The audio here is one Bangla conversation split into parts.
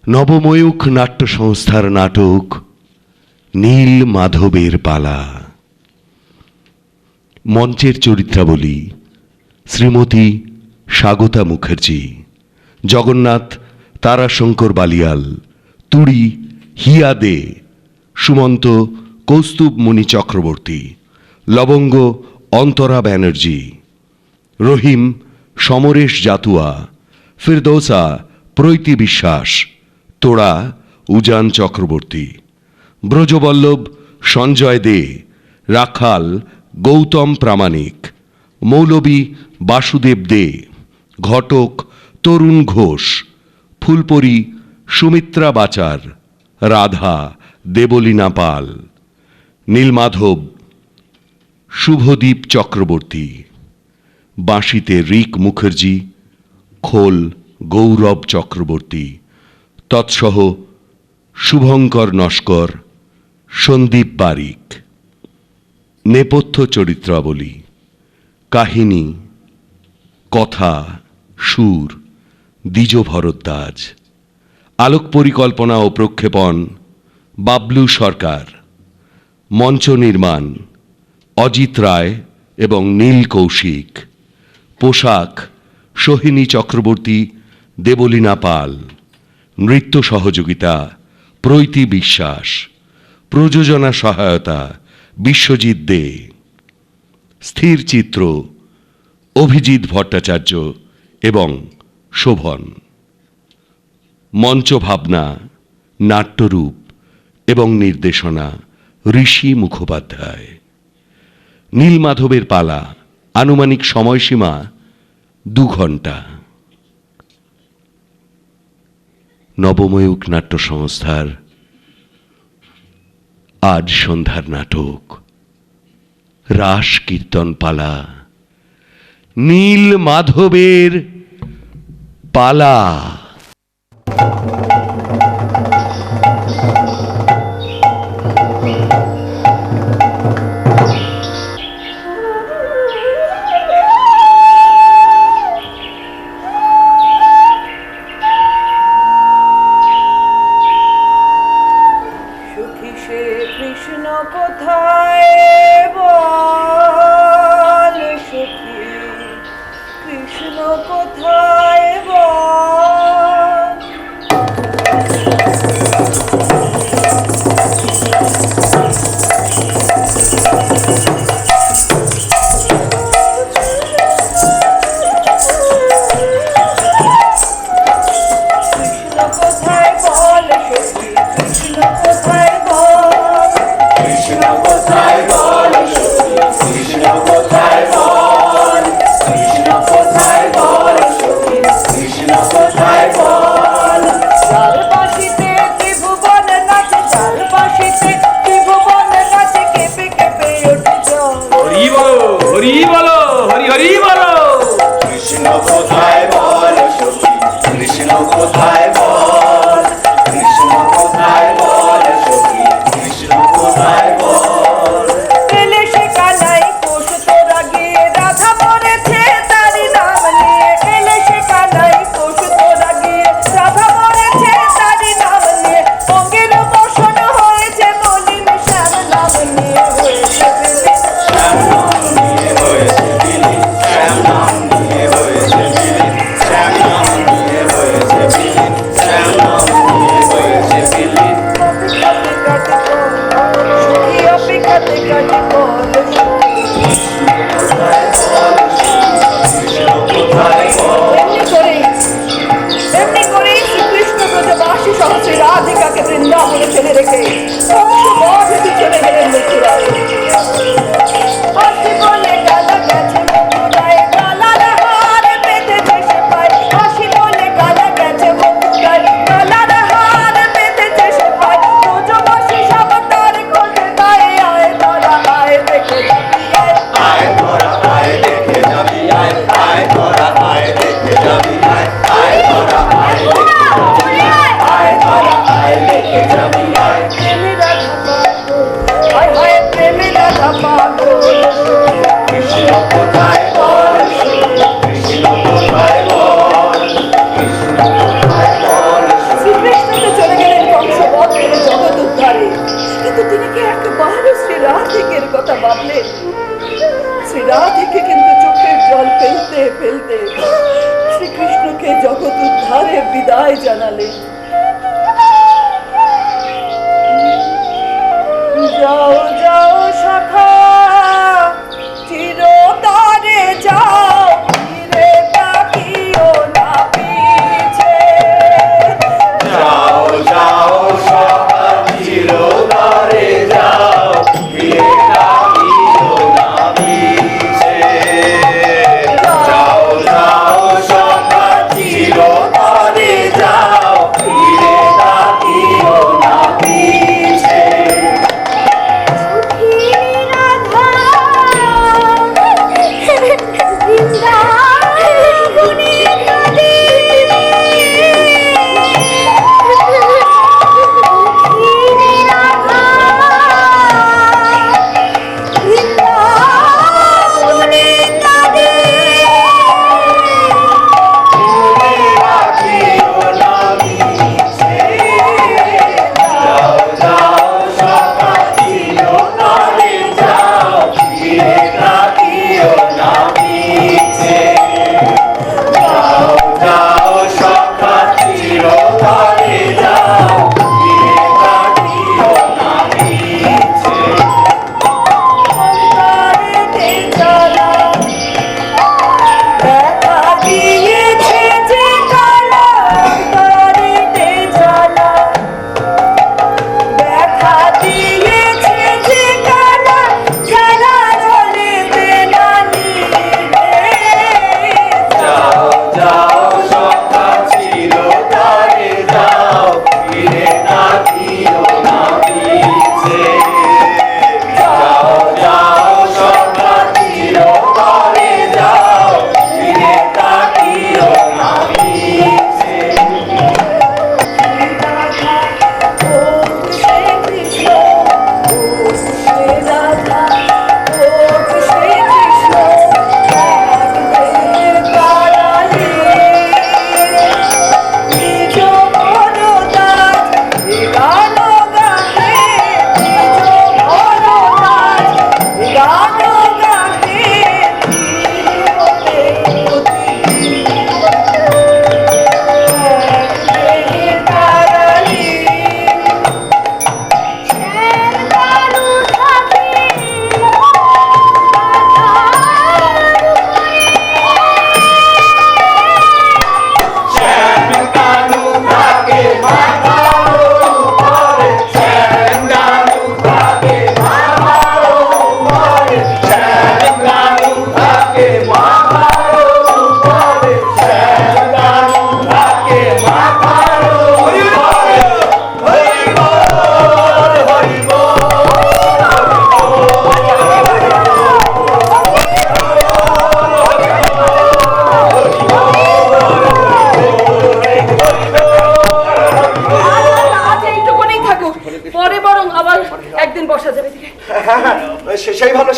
নবময়ূখ নাট্য সংস্থার নাটক নীল মাধবের পালা। মঞ্চের চরিত্রাবলী: শ্রীমতী স্বাগতা মুখার্জি, জগন্নাথ তারাশঙ্কর বালিয়াল, তুড়ি হিয়া দে, সুমন্ত কৌস্তুভমণি চক্রবর্তী, লবঙ্গ অন্তরা ব্যানার্জি, রহিম সমরেশ জাতুয়া, ফিরদৌসা প্রৈতি বিশ্বাস, তোড়া উজান চক্রবর্তী, ব্রজবল্লভ সঞ্জয় দে, রাখাল গৌতম প্রামাণিক, মৌলবী বাসুদেব দে, ঘটক তরুণ ঘোষ, ফুলপরি সুমিত্রা বাচার, রাধা দেবলীনা পাল, নীলমাধব শুভদীপ চক্রবর্তী, বাঁশিতে রিক মুখার্জি, খোল গৌরব চক্রবর্তী, তৎসহ শুভঙ্কর নস্কর, সন্দীপ বারিক। নেপথ্য চরিত্রাবলী: কাহিনী, কথা, সুর দ্বিজ ভরদ্বাজ, আলোক পরিকল্পনা ও প্রক্ষেপণ বাবলু সরকার, মঞ্চ নির্মাণ অজিত রায় এবং নীল কৌশিক, পোশাক সোহিনী চক্রবর্তী, দেবলীনা পাল, নৃত্য সহযোগিতা প্রৈতি বিশ্বাস, প্রযোজনা সহায়তা বিশ্বজিৎ দে, স্থির চিত্র অভিজিৎ ভট্টাচার্য এবং শোভন, মঞ্চ ভাবনা, নাট্যরূপ এবং নির্দেশনা ঋষি মুখোপাধ্যায়। নীলমাধবের পালা আনুমানিক সময়সীমা 2 ঘন্টা। নবময়ূখ নাট্য সংস্থার আজ সন্ধ্যার নাটক রাস কীর্তন পালা নীল মাধবের পালা। কৃষ্ণ কোথায় বল সখী, কৃষ্ণ কোথায় বল। কৃষ্ণ কোথায় বল সখী, কৃষ্ণ কোথায় বল। কৃষ্ণ কোথায় বল সখী, কৃষ্ণ কোথায় বল। কৃষ্ণ কোথায় বল সখী, কৃষ্ণ কোথায় বল। চার বাঁশিতে ত্রিভুবন নাচে, চার বাঁশিতে ত্রিভুবন নাচে, কেঁপে কেঁপে ওঠে জল। হরি বলো, হরি বলো, হরি হরি বলো। কৃষ্ণ কোথায় বল সখী, কৃষ্ণ কোথায় বল। কৃষ্ণ কোথায় বল সখী, কৃষ্ণ কোথায় বল। এলে সে কানাই কোষ তোরা গিয়ে, রাধা মরেছে তারি নাম নিয়ে। এলে সে কানাই কোষ তোরা গিয়ে, রাধা মরেছে তারি নাম নিয়ে। অঙ্গের বসন হয়েছে মলিন শ্যাম নাম নিয়ে হয়েছে বিলীন। শ্যাম নাম নিয়ে হয়েছে বিলীন, শ্যাম নাম নিয়ে হয়েছে বিলীন, শ্যাম নাম নিয়ে হয়েছে বিলীন, শ্যাম নাম নিয়ে হয়েছে বিলীন। অপিকাতে কাটে বল সখী, কৃষ্ণ কোথায় বল কৃষ্ণ কোথায় বল। এমনি করেই শ্রীকৃষ্ণ ব্রজবাসী সহ শ্রী রাধিকাকে বৃন্দাবনে ফেলে রেখে কংস বধে চলে গেলেন মথুরায়। হাসি বলে গালা গেছে মথুরায়, গালার হার বেঁধেছে সে পায়। হাসি বলে গালা গেছে মথুরায়, গালার হার বেঁধেছে সে পায়। ব্রজবাসী সব তার খোঁজে গায়ে, আয় তোরা আয় দেখে যাবি আয়। আয় তোরা আয় দেখে যাবি আয়, আয় তোরা আয় দেখে যাবি আয়, আয় তোরা আয় দেখে যাবি আয়, আয় তোরা আয় দেখে যাবি আয়। প্রেমে রাধা পাগল, হায় হায় প্রেমে বিদায় জানালেন। যাও যাও সখা চিরতরে যাও, ফিরে তাকিও না পিছে। যাও যাও সখা চিরতরে যাও, ফিরে তাকিও না পিছে। যাও যাও সখা চিরতরে যাও, ফিরে তাকিও না পিছে।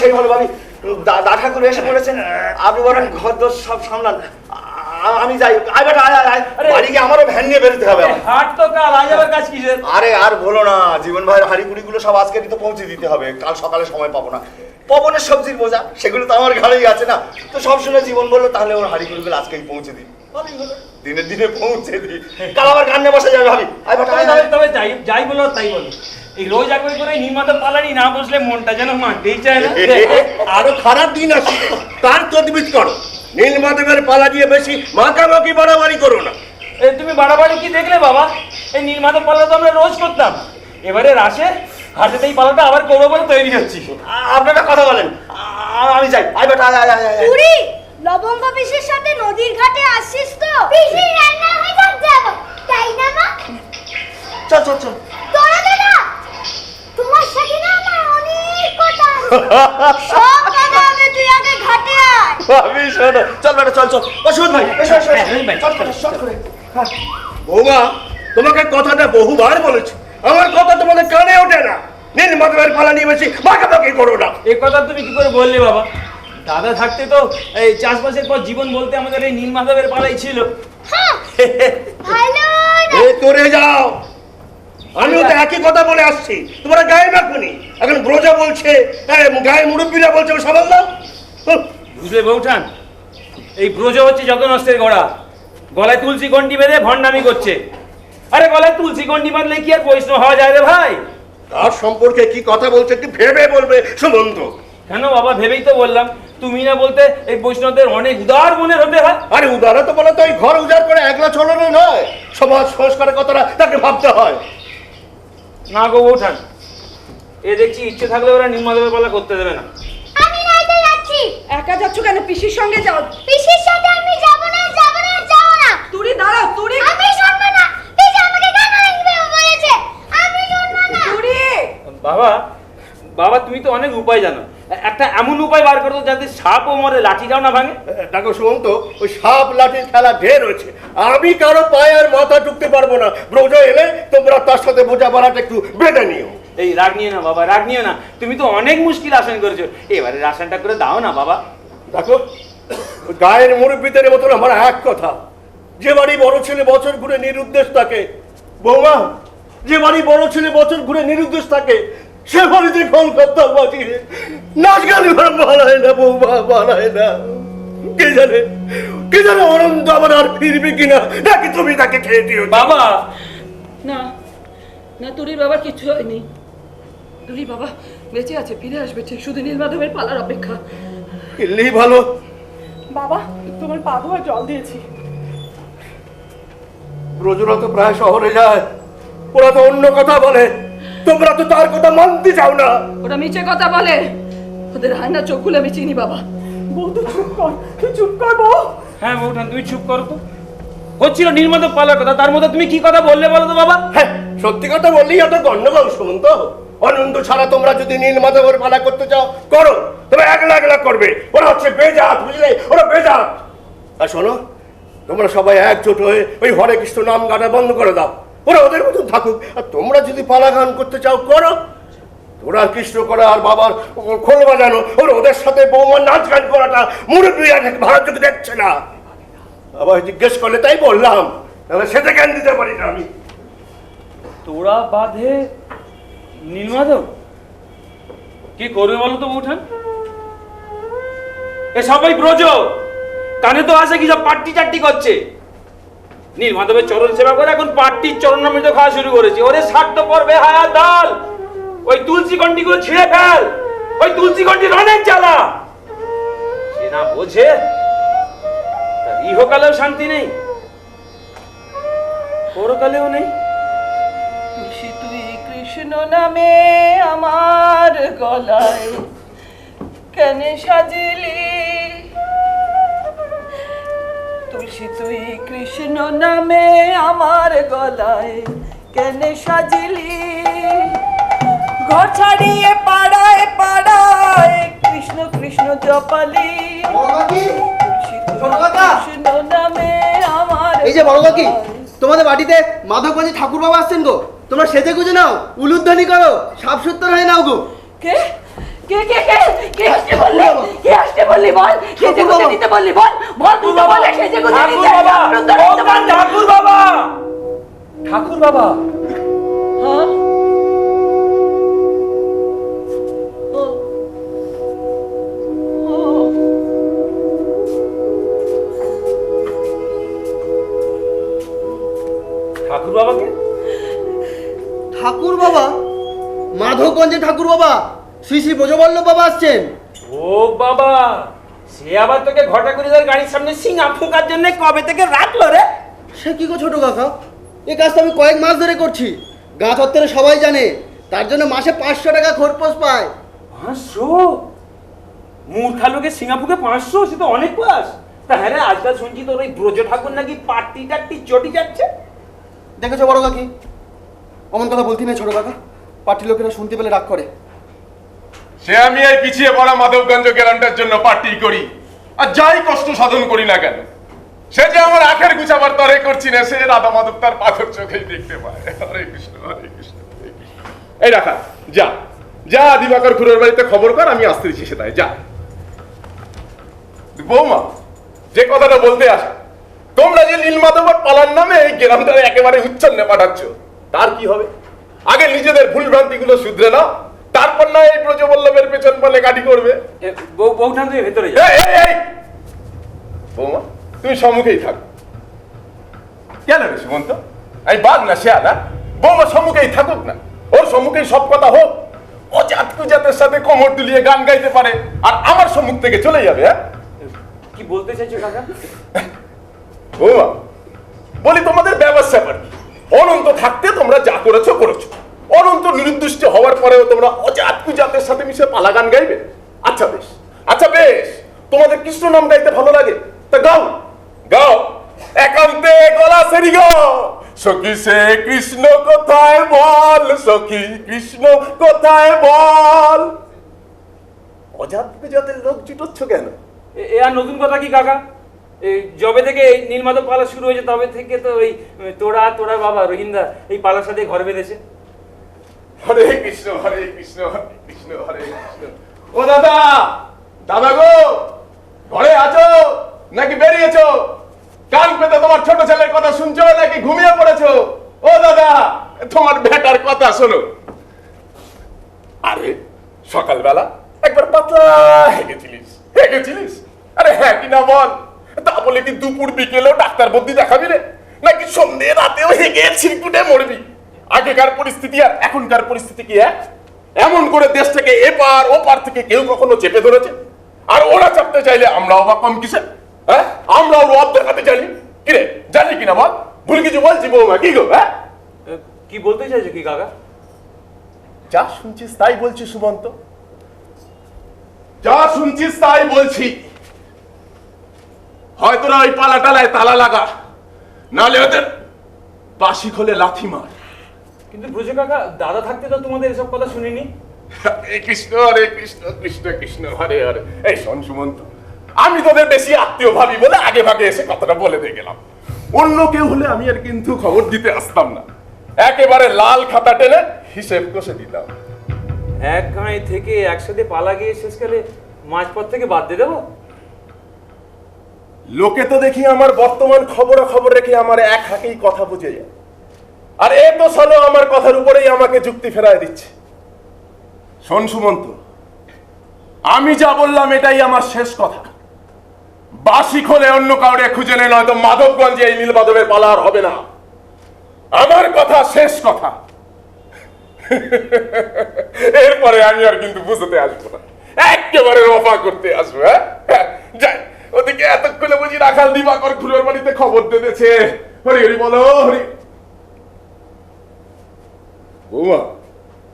সেই ভালো ভাবি, দাদা ঠাকুর এসে পড়েছেন, আপনি বরং ঘর দোর সব সামলান, আমি যাই। আয় বেটা আয় আয়, বাড়ি গিয়ে আমারও ভ্যান নিয়ে বেরোতে হবে। হাট তো কাল, আজ আবার কাজ কিসের? আরে আর বলো না, জীবন ভাইয়ের হাড়ি কুড়িগুলো সব আজকেরই তো পৌঁছে দিতে হবে, কাল সকালে সময় পাবো না। পবনের সবজির বোঝা সেগুলো তো আমার ঘরেই আছে না, তো সব শুনে জীবন বললো তাহলে ওর হাড়ি কুড়িগুলো আজকেই পৌঁছে দিই। দিনে দিনে পৌঁছে দিই, কাল আবার গান নিয়ে বসে যাবে ভাবি। আয় বেটা আয়, তবে যাই বলো তাই বলো, এই রোজ একবার করে নির্মাতা পালানি না বসলে মনটা যেন মানতেই চায় না। আরো খারাপ দিন আসছে, তার তদবির করো। নীলমাধবের পালা দিয়ে বেশি মাখামাখি বাড়াবাড়ি করো না। তুমি বাড়াবাড়ি কি দেখলে বাবা? এই নির্মাতা পালা তো আমরা রোজ করতাম, এবারে রাশে হাটেতে এই পালাটা আবার করবো বলে তৈরি হচ্ছি। আপনারা কথা বলেন, আমি যাই। আয় বেটা আয় আয় আয়। পুরি লবঙ্গ পিসির সাথে নদীর ঘাটে আসছিস তো? পিসি রান্না হয়ে যাব, তাই না মা? চল চল চল। তোরা দাদা, তোমার সাথে না আমার অনেক কথা আছে। সব কথা হবে, তুই আগে ঘাটে আয়। ভাবি শোনো, চল বেটা চল চল। অসুধ ভাই এসো এসো চল চল চল করে। বৌমা, তোমাকে কথাটা বহুবার বলেছি, আমার কথা তোমাদের কানে ওঠে না। নীলমাধবের পালা নিয়ে বেশি মাখামাখি করো না। এই কথা তুমি কি করে বললে বাবা? দাদা থাকতে তো এই চাষবাসের পর জীবন বলতে আমাদের এই নীলমাধবের পালাই ছিল। ভালো এ তোরে যাও, আমিও তো একই কথা বলে আসছি, তোমরা গায়ে রাখুনি। এখন ব্রজা বলছে, গায়ে মুরব্বীরা বলছে সামাল দাও। বুঝলে বৌঠান, এই ব্রজ হচ্ছে যত নষ্টের গোড়া। গলায় তুলসী গন্ডি বেঁধে ভণ্ডামি করছে। আরে গলায় তুলসী গন্ডি বাঁধলে কি আর বৈষ্ণব হওয়া যায় রে ভাই? তার সম্পর্কে কি কথা বলছে একটু ভেবে বলবে সুমন্ত। কেন বাবা, ভেবেই তো বললাম। তুমি না বলতে এই বৈষ্ণবদের অনেক উদার মনের হতে হয়। আরে উদারতা বলে তো এই ঘর উজাড় করে একলা চলনো নয়, সমাজ সংস্কারের কথাটা তাকে ভাবতে হয়। না গো বৌঠান, এ দেখছি ইচ্ছে থাকলে ওরা নির্মাদেবের পালা করতে দেবে না। আমি নাইতে যাচ্ছি। একা যাচ্ছ কেন? পিসির সঙ্গে যাও। পিসির সাথে আমি যাব না, যাব না, যাব না। তুরি দাঁড়াও, তুরি। আমি শুনবো না। পিসি আমাকে কেন রাখবে বলেছে? আমি শুনবো না। তুরি। বাবা, বাবা তুমি তো অনেক উপায় জানো, একটা এমন উপায় বার করো যাতে সাপও মরে লাঠিটাও না ভাঙে। দেখো সুমন্ত, ওই সাপ লাঠির খেলা ঢের হয়েছে। আমি কারো পায়ে আর মাথা ঢুকতে পারবো না। ব্রজ এলে তোমরা তার সাথে বোঝাপড়াটা একটু বেঁধে নিও। এই রাগ নিও না বাবা, রাগ নিও না। তুমি তো অনেক মুশকিল আসন করেছো, এবারে রাশনটা করে দাও না বাবা। দেখো, ওই গায়ের মুরব্বীদের মতন আমার এক কথা, যে বাড়ি বড় ছেলে বছর ঘুরে নিরুদ্দেশ থাকে, বৌমা, যে বাড়ি বড় ছেলে বছর ঘুরে নিরুদ্দেশ থাকে সে বাড়িতে কলকাতা বাজিয়ে নাচ গান বানায় না বৌমা, বানায় না। কে জানে, কে জানে অনন্ত আবার আর ফিরবে কিনা, নাকি তুমি তাকে খেয়ে দিও। বাবা না না, তুরির বাবার কিছু হয়নি। তুরি বাবা বেঁচে আছে, ফিরে আসবে ঠিক। শুধু নীলমাধবের পালার অপেক্ষা। এলেই ভালো। বাবা, তোমার পা ধোয়া জল দিয়েছি। রোজরা তো প্রায় শহরে যায়, ওরা তো অন্য কথা বলে, তোমরা তো তার কথা মানতে চাও না। ওরা মিছে কথা বলে, ওদের হায়না চোখগুলো আমি চিনি। বাবা, বউ তুই চুপ কর, তুই চুপ কর বউ। হ্যাঁ বৌঠান, তুমি চুপ করো তো। হচ্ছিল নির্মাদেব পালার কথা, তার মধ্যে তুমি কি কথা বললে বলো তো বাবা? হ্যাঁ, সত্যি কথা বললেই এত গন্ডগোল সুমন্ত। অনন্ত ছাড়া তোমরা যদি নীলমাধবের পালা করতে চাও করো, তবে একলা একলা করবে। ওরা হচ্ছে বেজাত, বুঝলে, ওরা বেজাত। আর শোনো, তোমরা সবাই একজোট হয়ে ওই হরে কৃষ্ণ নাম গানা বন্ধ করে দাও। ওরা ওদের মতন থাকুক, আর তোমরা যদি পালা গান করতে চাও করো। ওরা কৃষ্ণ করা আর বাবার খোল বাজানো, ওরা ওদের সাথে বৌমার নাচ গান করাটা মুরব্বী ভালো চোখে দেখছে না। আবার জিজ্ঞেস করলে তাই বললাম, তাহলে সেটা জ্ঞান দিতে পারি না আমি। তোরা বাঁধে নীলমাধব কি করবে বলো তো বৌঠান? এ সবাই ব্রজ, কানে তো আসে কি সব পাট্টি চাট্টি করছে। নীলমাধবের চরণ সেবা করে এখন পাট্টির চরণামৃত খাওয়া শুরু করেছে। ওরে স্বার্থ পড়বে হায়া দাল, ওই তুলসী গন্ডিগুলো ছিঁড়ে ফেল, ওই তুলসী গন্ডির অনেক জ্বালা। সে না বোঝে, তার ইহকালেও শান্তি নেই, পরকালেও নেই। তুলসী তুই কৃষ্ণ নামে আমার গলায় কেন সাজিলি? তুলসী তুই কৃষ্ণ নামে আমার গলায় কেন সাজিলি? ঘর ছাড়িয়ে পাড়ায় পাড়ায় কৃষ্ণ কৃষ্ণ জপালি। তুলসী তুই কৃষ্ণ নামে আমার এই যে বড় কাকি, গলায়। তোমাদের বাড়িতে মাধবগঞ্জে ঠাকুর বাবা আসছেন গো। তোমরা সেজে গুজে নাও, উলুধ্বনি করো, সাপ সত্তর হয়ে নাও গো। কে কে কে কে কে আসতে বললি? কে আসতে বললি বল? সেজে গুজে নিতে বললি বল? বল তুই তো বলে সেজে গুজে নিতে। ঠাকুর বাবা, ঠাকুর বাবা। হ্যাঁ ও ও ঠাকুর বাবাকে? ঠাকুর বাবা? মাধবগঞ্জে ঠাকুর বাবা শ্রী শ্রী ব্রজবল্লভ বাবা আসছেন। ও বাবা, সে আবার তোকে ঘটা করে গাড়ির সামনে সিঙ্গা ফুঁকার জন্য কবে থেকে রাখলো রে? সে কি গো ছোট কাকা, এই কাজটা আমি কয়েক মাস ধরে করছি। গা চত্বরে সবাই জানে, তার জন্য মাসে 500 টাকা খরপোশ পায়। 500? মূর্খা লোকে সিঙ্গাপুরে 500? সে তো অনেক পাস। তা হ্যাঁ রে, আজকাল শুনছি তোর ওই ব্রজ ঠাকুর নাকি পাট্টি টাট্টি চটি যাচ্ছে। দেখেছো বড় কাকি, অমন কথা বলতি না ছোট কাকা, পার্টি লোকেরা শুনতে পেলে রাগ করে। সে আমি এই পিছিয়ে পড়া মাধবগঞ্জ গ্রামটার জন্য পার্টি করি, আর যাই কষ্ট সাধন করি না কেন, সে যে আমার আখের গুছাবার তরে করছি না, সে রাধা মাধব তার পাথর চোখেই দেখতে পায়। হরে কৃষ্ণ, হরে কৃষ্ণ, হরে কৃষ্ণ। এই রাখা, যা যা দিবাকর খুড়োর বাড়িতে খবর কর, আমি আসতে দিচ্ছি সেটাই, যা। বৌমা, যে কথাটা বলতে আসা, তোমরা যে নীলমাধবের পালার নামে এই গ্রামটা একেবারে উচ্ছন্নে পাঠাচ্ছ, তার কি হবে? আগে নিজেদের ভুল ভ্রান্তি গুলো শুধরে নাও, তারপর না এই ব্রজবল্লভের পেছন বলে গাড়ি করবে। বৌঠান তুই ভেতরে যা। বৌমা, তুমি সম্মুখেই থাকো, কেন রে সুমন্ত? আমি বাঘ না শেয়াল? না বৌমার সম্মুখেই থাকুক না, ওর সম্মুখেই সব কথা হোক। ও জাতের সাথে কোমর দুলিয়ে গান গাইতে পারে আর আমার সম্মুখ থেকে চলে যাবে। হ্যাঁ, কি বলতে চাইছো কাকা? বৌমা বলি, তোমাদের ব্যবস্থা কি? অনন্ত থাকতে তোমরা যা করেছো করেছো, অনন্ত নিরুদ্দিষ্ট হওয়ার পরেও তোমরা জাতের সাথে মিশে পালা গান গাইবে? আচ্ছা বেশ, আচ্ছা বেশ, তোমাদের কৃষ্ণ নাম গাইতে ভালো লাগে, তা গাও গাও, একান্তে গলা সেরি গাও। সখী সে কৃষ্ণ কোথায় বল, সখী কৃষ্ণ কোথায় বল। জাতের লোক জুটোচ্ছ কেন? এ আর নতুন কথা কি কাকা? এই যবে থেকে এই নীলমাধব পালা শুরু হয়েছে তবে থেকে তো ওই তোরা বাবা রহিন্দা এই পালার সাথে ঘর বেঁধেছে। হরে কৃষ্ণ হরে কৃষ্ণ হরে কৃষ্ণ হরে কৃষ্ণ। ও দাদা, দাদা গো, ঘরে আছো নাকি বেরিয়েছো? কান পেতে তোমার ছোট ছেলের কথা শুনছো নাকি ঘুমিয়ে পড়েছো? ও দাদা, তোমার বেটার কথা শোনো। আরে সকালবেলা একবার পাতলা হেগেছিলিস? আরে হ্যাঁ কিনা বল। তা বলে কি দুপুর বিকেলেও ডাক্তার বদ্যি দেখাবি রে, নাকি সন্ধ্যে রাতেও হেগে ছিটকুটে মরবি? আগেকার পরিস্থিতি আর এখনকার পরিস্থিতি কি এক? এমন করে দেশটাকে এপার ওপার থেকে কেউ কখনো চেপে ধরেছে? আর ওরা চাপতে চাইলে আমরাও বা কম কিসে? হ্যাঁ, আমরাও রব দেখাতে চাইলি কিরে? জানি কিনা বল? ভুল কিছু বলছি বৌমা? কি গো? হ্যাঁ, কি বলতে চাইছো কি কাকা? যা শুনছিস তাই বলছি সুমন্ত, যা শুনছিস তাই বলছি। হয় তোরা ওই পালা টালায় তালা লাগা, নাহলে ওদের বাসি খোলে লাথি মার। কিন্তু ব্রজ কাকা, দাদা থাকতে তো তোমাদের এসব কথা শুনিনি। হরে কৃষ্ণ হরে কৃষ্ণ কৃষ্ণ কৃষ্ণ হরে হরে। এই শোন সুমন্ত, আমি তোদের বেশি আত্মীয় ভাবি বলে আগে ভাগে এসে কথাটা বলে দিয়ে গেলাম। অন্য কেউ হলে আমি আর কিন্তু খবর দিতে আসতাম না, একেবারে লাল খাতা টেনে হিসেব কষে দিতাম। এক গাঁয়ে থেকে একসাথে পালা গিয়ে শেষকালে মাঝপথ থেকে বাদ দিয়ে দেবো? লোকে তো দেখি আমার বর্তমান খবর রেখে আমার এক হাঁকেই কথা বুঝে যায়, আর এ তো সালো আমার কথার উপরেই আমাকে যুক্তি ফেরায় দিচ্ছে। শোন সুমন্ত, আমি যা বললাম এটাই আমার শেষ কথা। বাসি খোলে অন্য কাউরে খুঁজে নে, নয়তো মাধবগঞ্জে এই নীলমাধবের পালা আর হবে না। আমার কথা শেষ কথা। এরপরে আমি আর কিন্তু বুঝতে আসবো না, একেবারে রফা করতে আসবো। হ্যাঁ, যাই ওদিকে এতক্ষণে বুঝি রাখাল দিবাকর খুলোর বাড়িতে খবর দিতেছে। হরি হরি বলো হরি।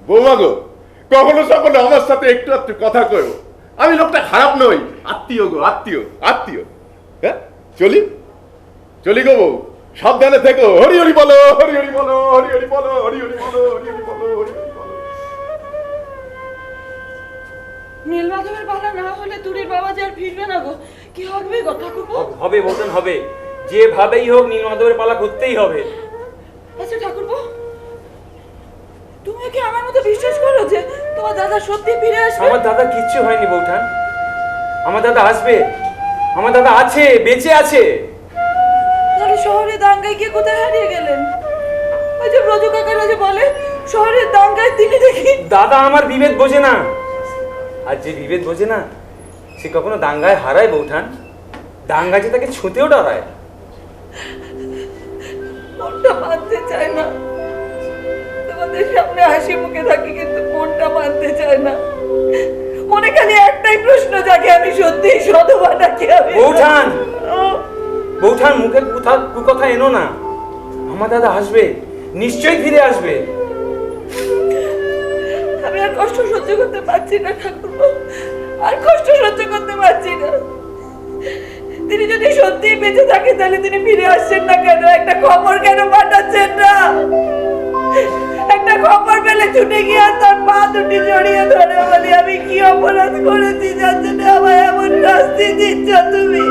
বৌমা গো, কখনো সকলে আমার সাথে একটু একটু কথা কয়। আমি লোকটা খারাপ নই, আত্মীয় গো, আত্মীয়। হ্যাঁ, চলি গো বউ, সাবধানে থেকো। হরি হরি বলো হরি হরি বলো হরি হরি বলো হরি হরি বলো হরি হরি বলো হরি হরি বলো। নীলমাধবের পালা না হলে তুরির বাবা যে আর ফিরবে না গো। কি হবে গো ঠাকুরপো? হবে বলতেন হবে, যেভাবেই হোক নীলমাধবের পালা করতেই হবে। আচ্ছা ঠাকুরপো, তুমি কি আমার মতো বিশ্বাস করো যে তোমার দাদা সত্যি ফিরে আসবে? আমার দাদা কিচ্ছু হয়নি বৌঠান, আমার দাদা আসবে, আমার দাদা আছে, বেঁচে আছে। তাহলে শহরে দাঙ্গায় গিয়ে কোথায় হারিয়ে গেলেন? ওই যে ব্রজ কাকারা যে বলে শহরের দাঙ্গায় তিনি দেখি। দাদা আমার বিভেদ বোঝে না, আর যে বিভেদ বোঝে না সে কখনো দাঙ্গায় হারায় বৌঠান। দাঙ্গায় যে তাকে ছুঁতেও ডরায়। মনটা মানতে চায় না, তোমাদের সামনে হাসি মুখে থাকি কিন্তু মনটা মানতে চায় না। মনে খালি একটাই প্রশ্ন জাগে, আমি সত্যি সধবা নাকি? আমি বৌঠান মুখে কুকথা এনো না। আমার দাদা আসবে, নিশ্চয়ই ফিরে আসবে। আমি আর কষ্ট সহ্য করতে পারছি না ঠাকুরপো, আর কষ্ট সহ্য করতে পারছি না। তিনি যদি সত্যি বেঁচে থাকে তাহলে তিনি ফিরে আসছেন না কেন? একটা খবর কেন পাঠাচ্ছেন না? একটা খবর পেলে ছুটে গিয়ে তার পা দুটি জড়িয়ে ধরে বলি, আমি কি অপরাধ করেছি যার জন্য আমায় এমন শাস্তি দিচ্ছ তুমি?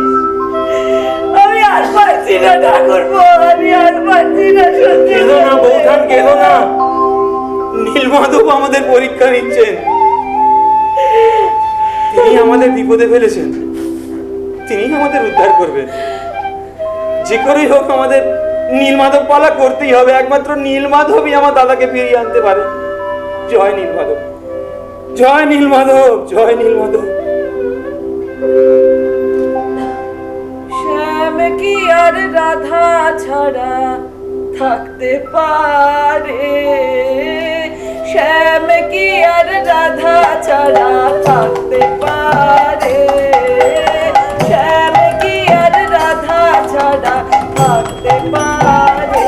আমি আর পারছি না ঠাকুরপো, আমি আর পারছি না। সত্যি কেঁদো না বৌঠান, কেঁদো না। নীলমাধব আমাদের পরীক্ষা নিচ্ছেন, তিনি আমাদের বিপদে ফেলেছেন, তিনি আমাদের উদ্ধার করবেন। যে করেই হোক আমাদের নীলমাধব পালা করতেই হবে। একমাত্র নীলমাধবই আমার দাদাকে ফিরিয়ে আনতে পারে। জয় নীলমাধব, জয় নীলমাধব, জয় নীলমাধব। শ্যাম কি আর রাধা ছাড়া থাকতে পারে, শ্যাম কি আর রাধা ছাড়া থাকতে পারে, শ্যাম কি আর রাধা ছাড়া থাকতে পারে,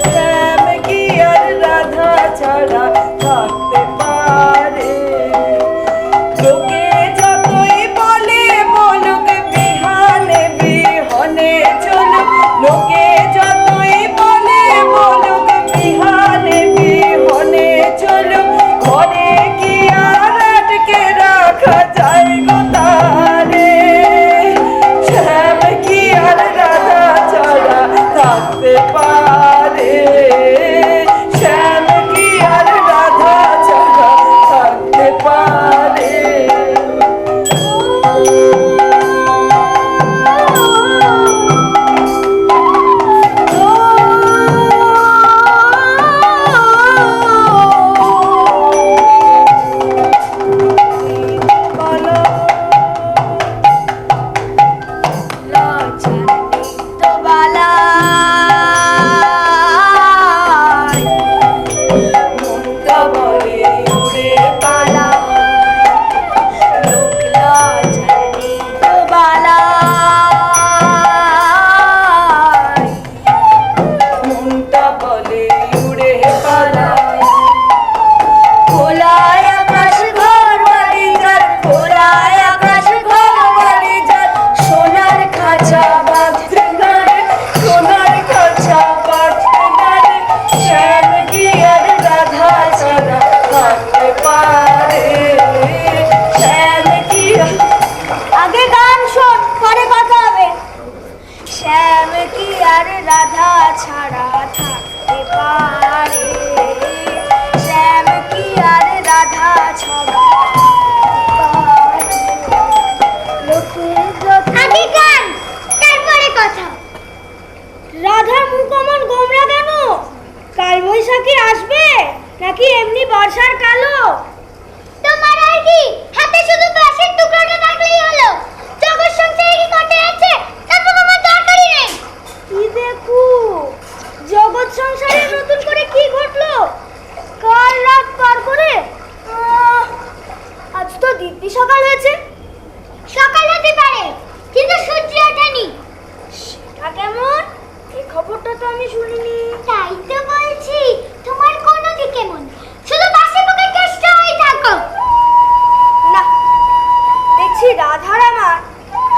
শ্যাম কি আর রাধা ছাড়া থাকতে পারে। লোকে যতই বলে বলুক বিহানে বিহনে চলুক, লোকে যতই বলে বলুক বিহানে বিহনে চলুক, ঘরে কি আর আটকে রাখা যায় গো তারে, শ্যাম কি আর রাধা ছাড়া থাকতে পারে, শ্যাম কি আর রাধা ছাড়া থাকতে পারে। আগে গান শোন, পরে কথা হবে। শ্যাম কি আর রাধা ছাড়া থাকতে পারে, শ্যাম কি আর রাধা ছাড়া আগে গান তারপরে কথা। রাধার মুখ অমন গোমরা কেন? কাল বৈশাখী আসবে নাকি এমনি বর্ষার কালো? তোমার আর কি, হাতে শুধু বাঁশের টুকরোটা থাকলেই হলো। জগৎ সংসারে কি ঘটে আছে তারপর আমার দরকারই নেই। কি দেখো, জগৎ সংসারে নতুন করে কি ঘটলো? কাল রাত পার করে আজ তো দিব্যি সকাল হয়েছে। সকাল হতে পারে কিন্তু সূর্য ওঠেনি। সেটা কেমন? এই খবরটা তো আমি শুনিনি। তাই তো বলছি, তোমার কোন দিকে মন, শুধু বাসে বুকে কেষ্ট হয়ে থাকো না। দেখছি রাধার আমার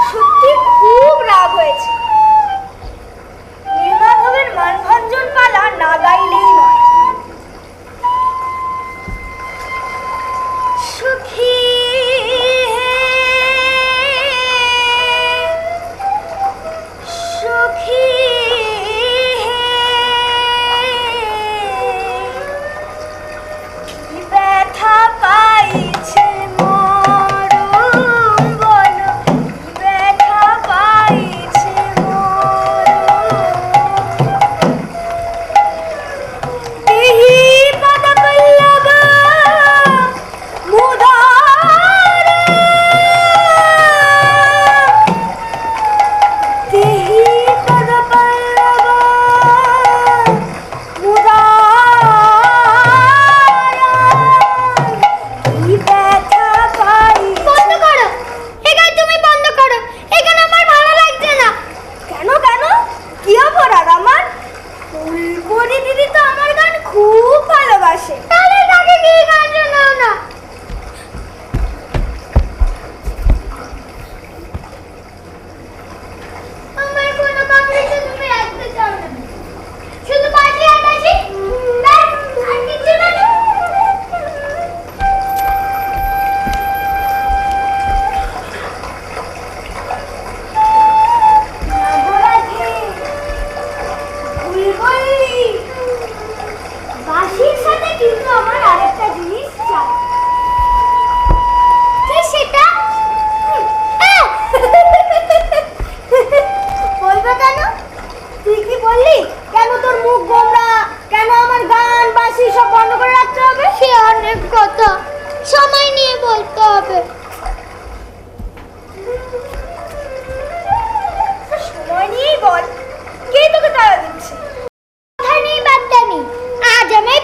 সত্যি খুব রাগ হয়েছে। নীলমাধবের মানভঞ্জন পালা না গাইলেই নয়। সুখী হে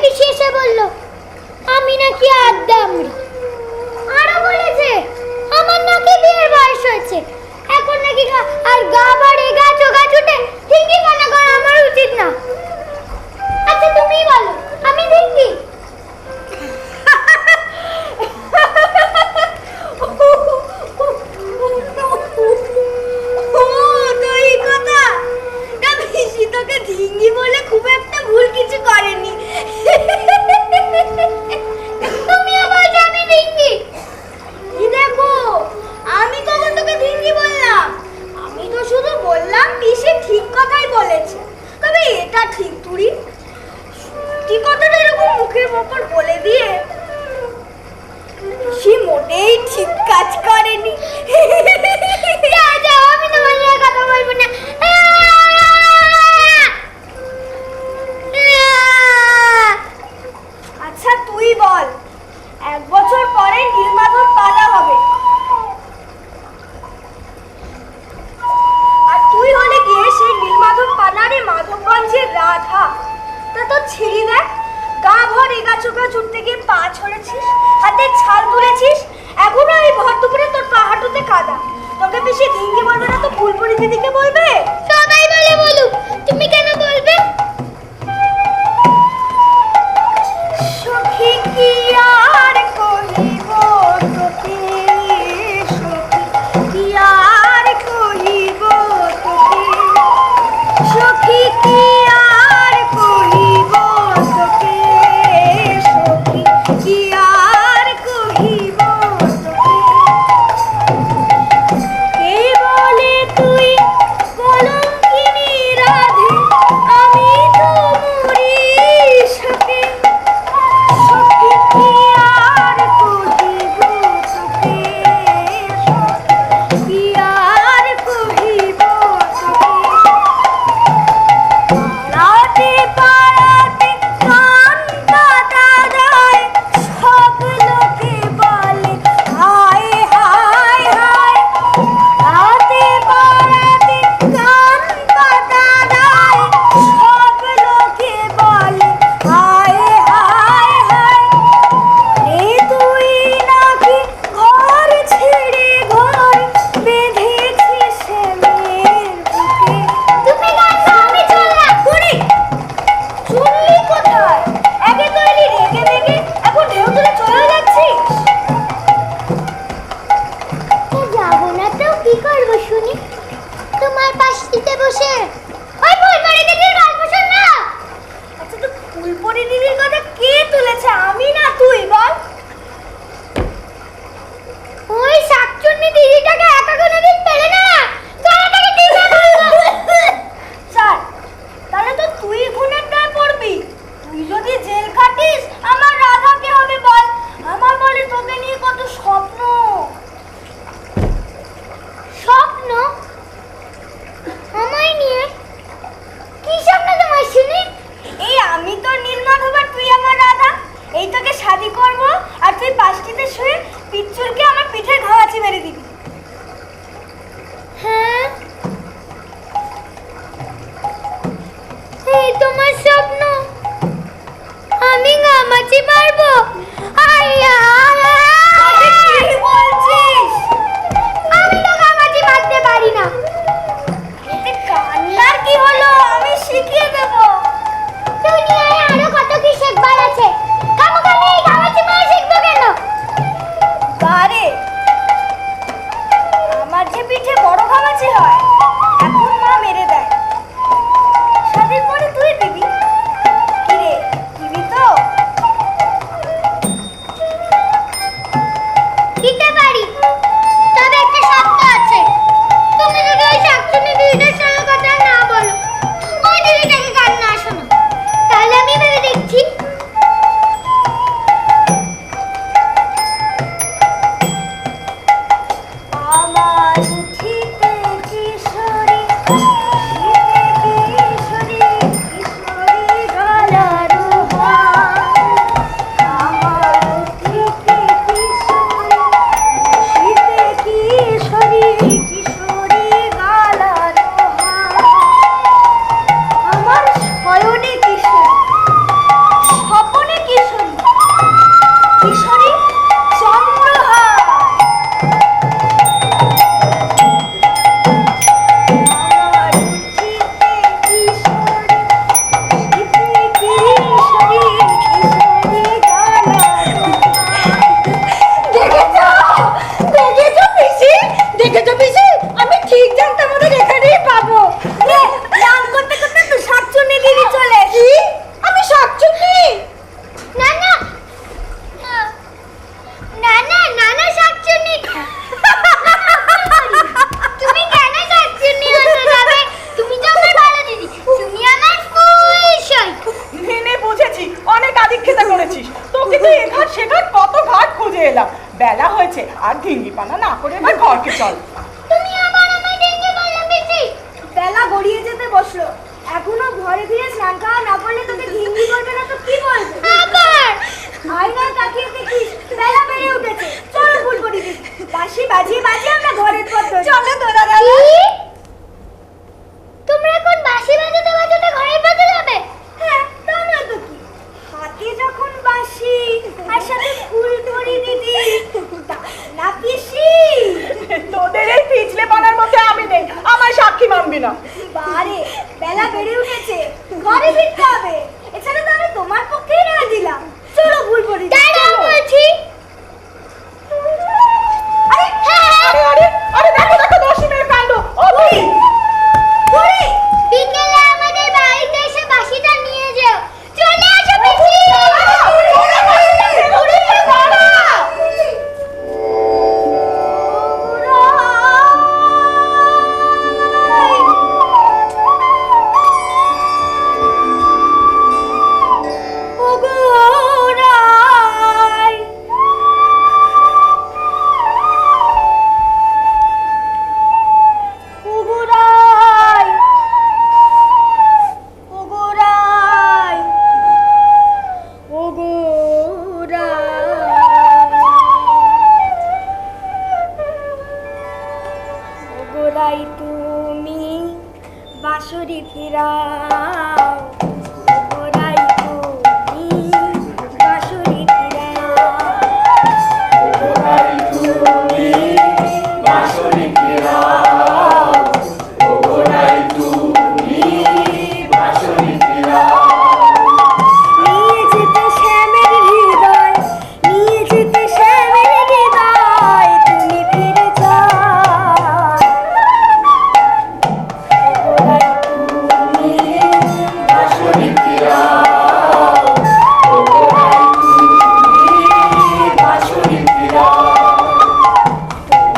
পিসি এসে বলল আমি নাকি আদ্দামরি। আরো বলেছে আমার নাকি বিয়ের বয়স হয়েছে, এখন নাকি আর গা বাড়ে গাছ উঠে ঠিকই কান্না করা আমার উচিত না। আচ্ছা তুমিই বলো, আমি ঠিকই? ধিঙ্গি বলে খুব একটা ভুল কিছু করেনি। তুমি আবার জানি ধিঙ্গি? কি দেখো, আমি কখন তোকে ধিঙ্গি বললাম? আমি তো শুধু বললাম পিসি ঠিক কথাই বলেছে। তবে এটা ঠিক তুই ঠিক কথাটা এরকম মুখের উপর বলে দিয়ে সে মোটেই ঠিক কাজ করেনি। যাও, আমি তোমার সাথে কথা বলবো না। আচ্ছা তুই বল, 1 বছর পরে নীলমাধব পালা হবে, আর তুই হলে গিয়ে সেই নীলমাধব পালারে মাধবগঞ্জের রাধা। তা তো ছিঁড়ি দেখ, গা ভর এগাচোগা ছুটতে গিয়ে পা ছড়েছিস, হাতে ছাল তুলেছিস, এখনো এই ভর দুপুরে তোর পা হাঁটুতে কাদা। তোকে বেশি ধিঙ্গি বলবে না তো ফুলপুরি দিদিকে বলবে? সবাই বলে বলুক, তুমি কেন বলবে? সখী কি আর কহিব তোকে, সখী কি আর কহিব তোকে, সখী কি আর কহিব তোকে, সখী কি আর কহিব তোকে। কে বলে তুই কলঙ্কিনী রাধে, আমি তো মরি সখী। সখী কি আর কহিব তোকে, সখী কি আর কহিব তোকে। পাড়াতে পাড়াতে কান কাটা যায়, সব লোকে বলে হায় হায় হায়। পাড়াতে পাড়াতে কান কাটা যায়, সব লোকে বলে হায় হায় হায়। এ তুই নাকি ঘর ছেড়ে ঘর বেঁধেছিস মেয়ের বুকে। তুমি গাইছো, আমি চললাম। বুড়ি, চললি কোথায়? আগে তো এলি রেগে রেগে, এখন ঢেউ তুলে চলে যাচ্ছিস। যাবো না তো কি করবো শুনি? তোমার পাশে বসে ওই ফুলপরি দিদির গল্প শোন না। আচ্ছা তো ফুলপরি দিদির কথা কে তুলেছে, আমি না তুই? বল। ওই শাকচুন্নি দিদিটাকে একা কোনোদিন পেলে না, গলাটাকে টিপে ধরবো। স্যার, তাহলে তো তুই খুনের দায় পড়বি। তুই যদি জেল খাটিস, আমার রাধা কে হবে বল? আমার বলে তোকে নিয়ে কত স্বপ্ন। স্বপ্ন আমায় নিয়ে? সেটার কত ঘাট খুঁজে এলাম, বেলা হয়েছে, আর ঢিঙ্গি পানা না করে এবার ঘরকে চল। তুমি আবার আমায় ডেঙ্গে বললে পিসি। বেলা গড়িয়ে যেতে বসলো, এখনো ঘরে ফিরে স্নান খাওয়া না করলে তোকে ঘিঙ্গি বলবে না তো কি বলবে? আবার আয়নায় তাকিয়ে দেখিস বেলা বেড়ে উঠেছে, চলো ফুল করি দিই, বাঁশি বাজিয়ে বাজিয়ে আমরা ঘরের পথ ধরি। চলো তোরা দাদা। তোমরা এখন বাঁশি বাজাতে বাজাতে ঘরের পথে যাবে? হ্যাঁ, তা না তো কি, হাতে যখন বাঁশি আর সাথে ফুল করি দিদি, না পিসি? তোদের এই পিছলে পানার মধ্যে আমি নেই, আমায় সাক্ষী মানবি না। বারে বেলা বেড়ে উঠেছে, ঘরে ফিরতে হবে, এছাড়া তো আমি তোমার পক্ষেই না দিলাম। চলো ভুল করি দাঁড়াও বলছি। আরে আরে আরে আরে দেখো দেখো দশমীর কাণ্ড। ও বুড়ি বুড়ি, বিকেলে আমাদের বাড়িতে এসে বাঁশিটা নিয়ে যেও। চলে আসো পিসি। বুড়ি দাঁড়া। তুমি বাঁশরি ফিরাও, ওরাই তুমি বাঁশরি ফিরাও, ওরাই তুমি বাঁশরি ফিরাও, ওরাই তুমি বাঁশরি ফিরাও। নিয়ে যেতে শ্যামের হৃদয়, নিয়ে যেতে শ্যামের হৃদয়, তুমি ফিরে যাও। বাঁশরি ফিরাও, ওরাই তুমি বাঁশরি ফিরাও,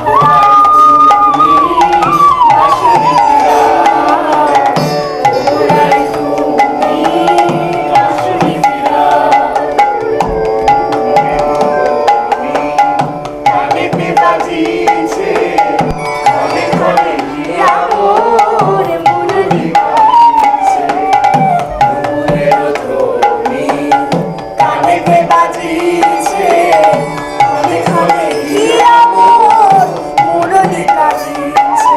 ওরাই তুমি বাঁশরি ফিরাও, ওরাই তুমি বাঁশরি ফিরাও। কানেতে বাজিয়েছে ঘরে ঘরে মোর মুরলি বাজিয়েছে দুপুরের ধ্বনি, কানেতে বাজিয়েছে ঘরে ঘরে মোর মুরলি বাজিয়েছে।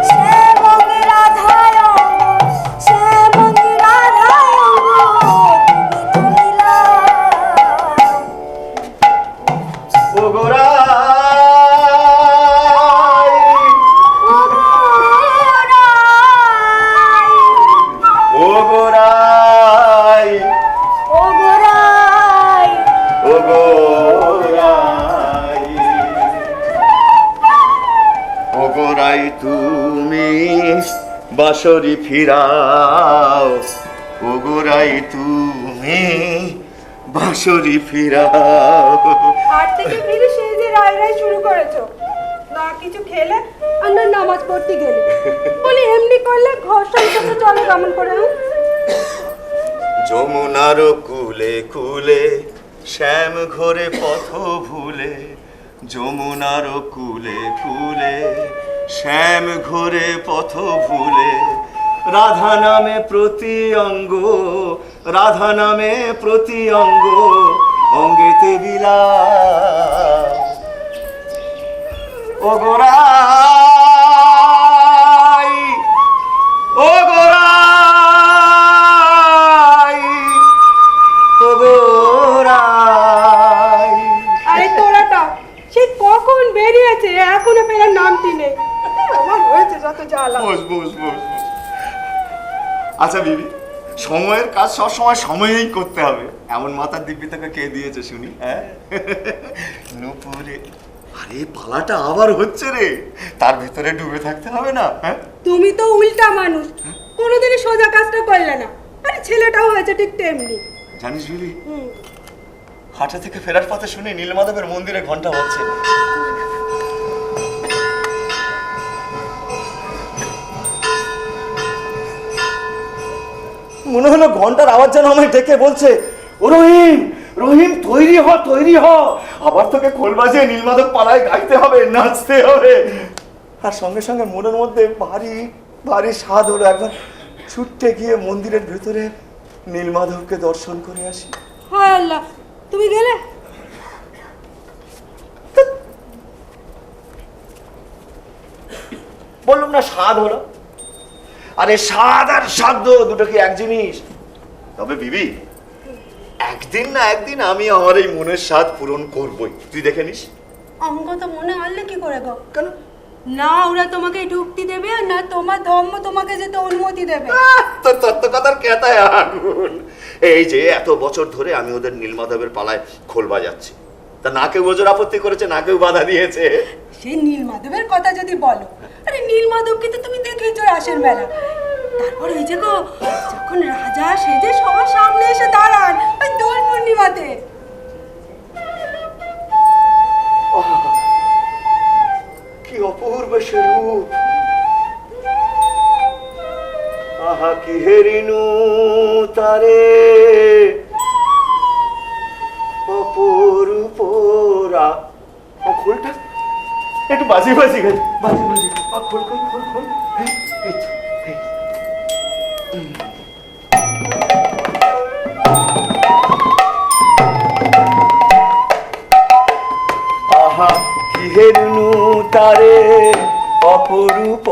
শ্যামঙ্গে রাধায়, শ্যামঙ্গে রাধায় তুমি তো নীলা। ওগোরাই ওগোরাই ওগোরাই ওগোরাই তুমি বাঁশরি ফিরাও, ওগোরাই তুমি বাঁশরি ফিরাও। হাট থেকে ফিরে সেই যে রায় রায় শুরু করেছো, না কিছু খেলে আর না নামাজ পড়তে গেলে, বলি এমনি করলে ঘর সংসারে চলে কেমন করে? যমুনার কুলে কুলে শ্যাম ঘোরে পথ ভুলে, যমুনার কুলে কুলে শ্যাম ঘোরে পথ ভুলে, রাধা নামে প্রতি অঙ্গ, রাধা নামে প্রতি অঙ্গ, অঙ্গেতে বিলা ওগোরাই ওগোরাই ওগোরাই। আরে তোরাটা সেই কখন বেরিয়েছে, এখনো ফেরার নামটি নেই। আমার হয়েছে যত জ্বালা। বস বস বস বস। আচ্ছা বিবি, সময়ের কাজ সব সময় সময়েই করতে হবে, এমন মাথার দিব্যি তোকে কে দিয়েছে শুনি? হ্যাঁ নুপুরে, আরে পালাটা আবার হচ্ছে রে, তার ভিতরে ডুবে থাকতে হবে না? হ্যাঁ তুমি তো উল্টা মানুষ, কোনোদিনই সোজা কাজটা করলে না। আরে ছেলেটাও হয়েছে ঠিক তেমনি। জানিস বিবি, হাটে থেকে ফেরার পথে শুনি নীলমাধবের মন্দিরে ঘন্টা হচ্ছে। মনে হলো ঘন্টার আওয়াজ যেন আমায় ডেকে বলছে, ও রহিম রহিম তৈরি হ, আবার তোকে খোল বাজিয়ে নীলমাধব পালায় গাইতে হবে, নাচতে হবে। আর সঙ্গে সঙ্গে মনের মধ্যে ভারী ভারী স্বাদ হলো একবার ছুটতে গিয়ে মন্দিরের ভেতরে নীলমাধবকে দর্শন করে আসি। হায় আল্লাহ, তুমি গেলে? বললাম না স্বাদ হলো। আরে স্বাদ আর সাধ্য দুটো কি এক জিনিস? তবে বিবি, একদিন না একদিন আমি আমার এই মনের স্বাদ পূরণ করবই, তুই দেখে নিস। আমার কথা মনে আনলে কি করে গো? কেন? না ওরা তোমাকে ঢুকতে দেবে, আর না তোমার ধর্ম তোমাকে যেতে অনুমতি দেবে। তোর তত্ত্বকথার কেতায় আগুন। এই যে এত বছর ধরে আমি ওদের নীলমাধবের পালায় খোল বাজাচ্ছি, তা না কেউ ওজোর আপত্তি করেছে, না কেউ বাধা দিয়েছে। সেই নীলমাধবের কথা যদি বলো, আরে নীলমাধবকে তো তুমি দেখেছো রাসের বেলা। তারপর এই যে গো, যখন রাজা সেজে সবার সামনে এসে দাঁড়ান ওই দোল পূর্ণিমাতে, কি অপূর্ব সে রূপ! আহা কি হেরিনু তারে অপরূপ রা। খোলটা একটু বাজি বাজি গাই, বাজি বাজি। খোল খোল খোল খোল। হ্যাঁ, এই তো, এই। আহা কি হেরিনু তারে অপরূপ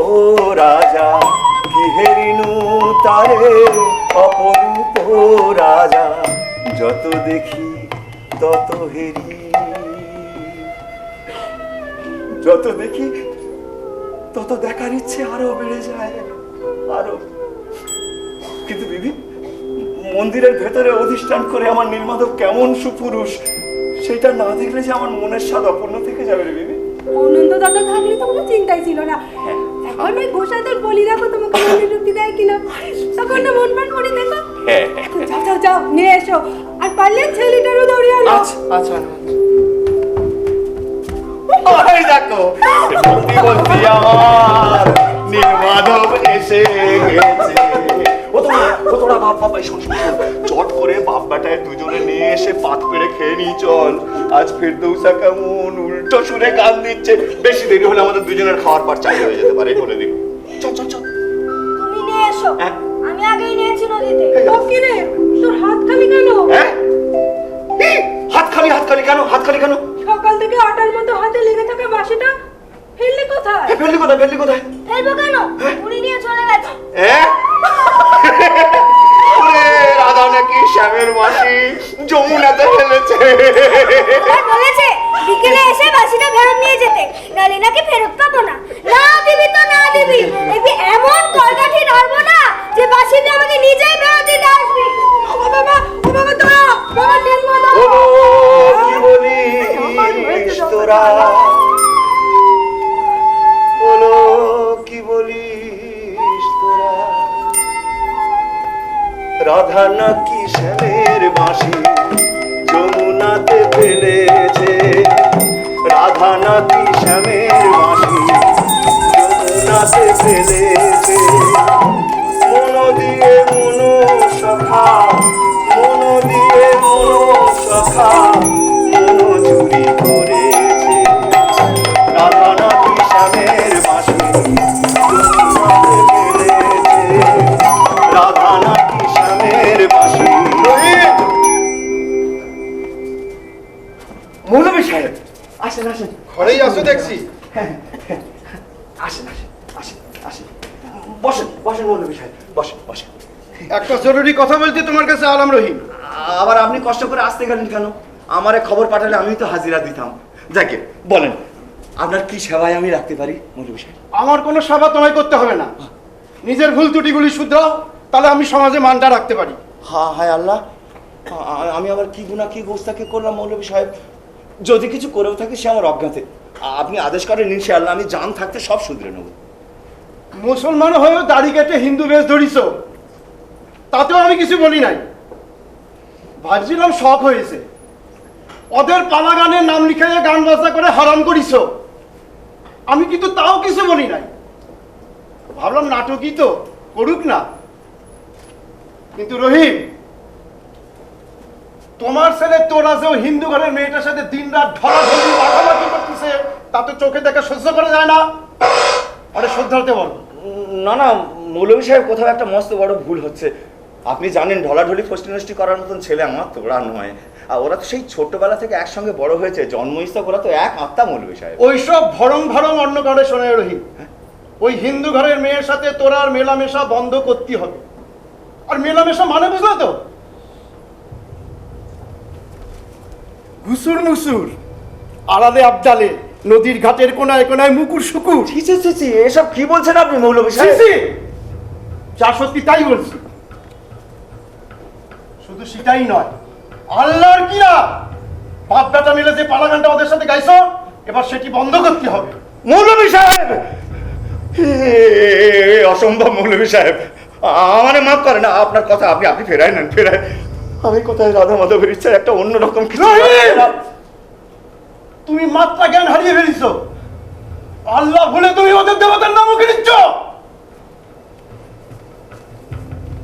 রাজা, কি হেরিনু তারে অপরূপ রাজা, যত দেখি তত হেরি, যত দেখি তত দেখার ইচ্ছে আরো বেড়ে যায়, আরো। কিন্তু বিবি, মন্দিরের ভেতরে অধিষ্ঠান করে আমার নীলমাধব কেমন সুপুরুষ, সেটা না দেখলে যে আমার মনের স্বাদ অপূর্ণ থেকে যাবে রে বিবি। অনন্ত দাদা থাকলে তো কোনো চিন্তাই ছিল না। এখন ওই গোসাইদের বলি দেখো তোমাকে মন্দির ঢুকতে দেয় কিনা, তখন না মন প্রাণ করে দেখো। যাও যাও যাও, নিয়ে এসো, আর পারলে ছেলেটারও ধরিয়ে আনো। আচ্ছা, ওই দেখো বলতি বলতি আমার নীলমাধব এসে গেছে। ও তোরা বাপ বাপ, শোন শোন, চট করে বাপ বেটায় দুজনে নিয়ে এসে পাত পেরে খেয়ে নি চল। আজ ফেরদৌসা কেমন উল্টো সুরে গান দিচ্ছে, বেশি দেরি হলে আমাদের দুজনের খাওয়ার পার চাই হয়ে যেতে পারে, বলে দিই। চল চল চল, তুমি নিয়ে এসো, আমি আগেই নিয়েছি নদীতে। ও কি রে, তোর হাত খালি কেন? হাত খালি কেন? সকাল থেকে আটার মতো হাতে লেগে থাকা বাসিটা ফেললে কোথায়? ফেললি কোথায়? ফেলবো কেন? উনি নিয়ে চলে গেছে। রাধা নাকি শ্যামের মাসি যমুনাতে ফেলেছে। আর বলেছে বিকেলে এসে বাসিটা ফেরত নিয়ে যেতে, নালে নাকি ফেরত পাবো না। না দিবি তো না দিবি, দেখবি এমন কলকাঠি নাড়বো না যে বাসিটা আমাকে নিজেই ফেরত দিতে আসবি। ও বাবা তোরা, বাবা নীলমাধব। কি বলিস তোরা, বলো কি বলিস তোরা? রাধা নাকি শ্যামের বাঁশি যমুনাতে ফেলেছে, রাধা নাকি শ্যামের বাঁশি যমুনাতে ফেলেছে। মন দিয়ে মন সখা, মন দিয়ে মন সখা, মন চুরি করেছে। রাধা নাকি শ্যামের বাঁশি যমুনাতে ফেলেছে, রাধা নাকি শ্যামের বাঁশি। মৌলভী সাহেব, আসেন। ঘরেই আসো দেখছি। আসেন। বসেন মৌলভী সাহেব, বসেন। একটা জরুরি কথা বলতে তোমার কাছে আলাম রহিম। আবার আপনি কষ্ট করে আসতে গেলেন কেন? আমারে খবর পাঠালে আমি তো হাজিরা দিতাম। যাকে বলেন, আপনার কি সেবায় আমি রাখতে পারি মৌলভী সাহেব? আমার কোনো সেবা তোমায় করতে হবে না, নিজের ভুল ত্রুটিগুলি শুধরাও, তাহলে আমি সমাজে মানটা রাখতে পারি। হায় আল্লাহ, আমি আবার কি গুনাহ কি গোস্তাকে করলাম মৌলভী সাহেব? যদি কিছু করেও থাকি সে আমার অজ্ঞাতে, আপনি আদেশ করেন ইনশাআল্লাহ আমি জান থাকতে সব শুধরে নেব। মুসলমান হয়েও দাড়ি কেটে হিন্দু বেশ ধরিস, তাতেও আমি কিছু বলি নাই। ভাবছিলাম শখ হয়েছে, ওদের পালা গানের নাম লিখাইয়া গান বাজনা করে হারাম করিস, আমি কিন্তু তাও কিছু বলি নাই। ভাবলাম নাটকই তো, করুক না। কিন্তু রহিম, তোমার ছেলে তোরা যে ওই হিন্দু ঘরের মেয়েটার সাথে দিনরাত ঢলাঢলি মাখামাখি করতেছে তা তো চোখে দেখে সহ্য করা যায় না। আরে শ্রদ্ধাতে বল। না না মৌলভী সাহেব, কোথাও একটা মস্ত বড় ভুল হচ্ছে। আপনি জানেন ঢলাঢলি ফষ্টি নষ্টি করার মতন ছেলে আমার তোরা নয়। আর ওরা তো সেই ছোট্টবেলা থেকে একসঙ্গে বড় হয়েছে, জন্মস্থ ওরা তো এক আত্মা মৌলভী সাহেব। ওইসব ভরং ভরং অন্য কারে শোনে রহিম। ওই হিন্দু ঘরের মেয়ের সাথে তোরা আর মেলামেশা বন্ধ করতে হবে। আর মেলামেশা মানে বুঝলো তো, ঘুসুর মুসুর, আড়ালে আবডালে, নদীর ঘাটের কোনায় কোনায় মুকুর শুকুর। ছি ছি ছি ছি, এসব কি বলছেন আপনি মৌলভী ছি সাহেব? ছি, যা সত্যি তাই বলছি। শুধু সেটাই নয়, আল্লাহর কি না বাপ বেটা মিলে যে পালা গানটা ওদের সাথে গাইছো, এবার সেটি বন্ধ করতে হবে। মৌলভী সাহেব, অসম্ভব মৌলভী সাহেব, আমারে মাফ করেন না। আপনার কথা আপনি আপনি ফেরাই নেন, ফেরাই। আমি কোথায় রাধা মাধবের ইচ্ছা একটা অন্যরকম কিছু। তুমি মাত্রা জ্ঞান হারিয়ে ফেলিছো। আল্লাহ ভুলে তুমি ওদের দেবতার নাম মুখে নিচ্ছ।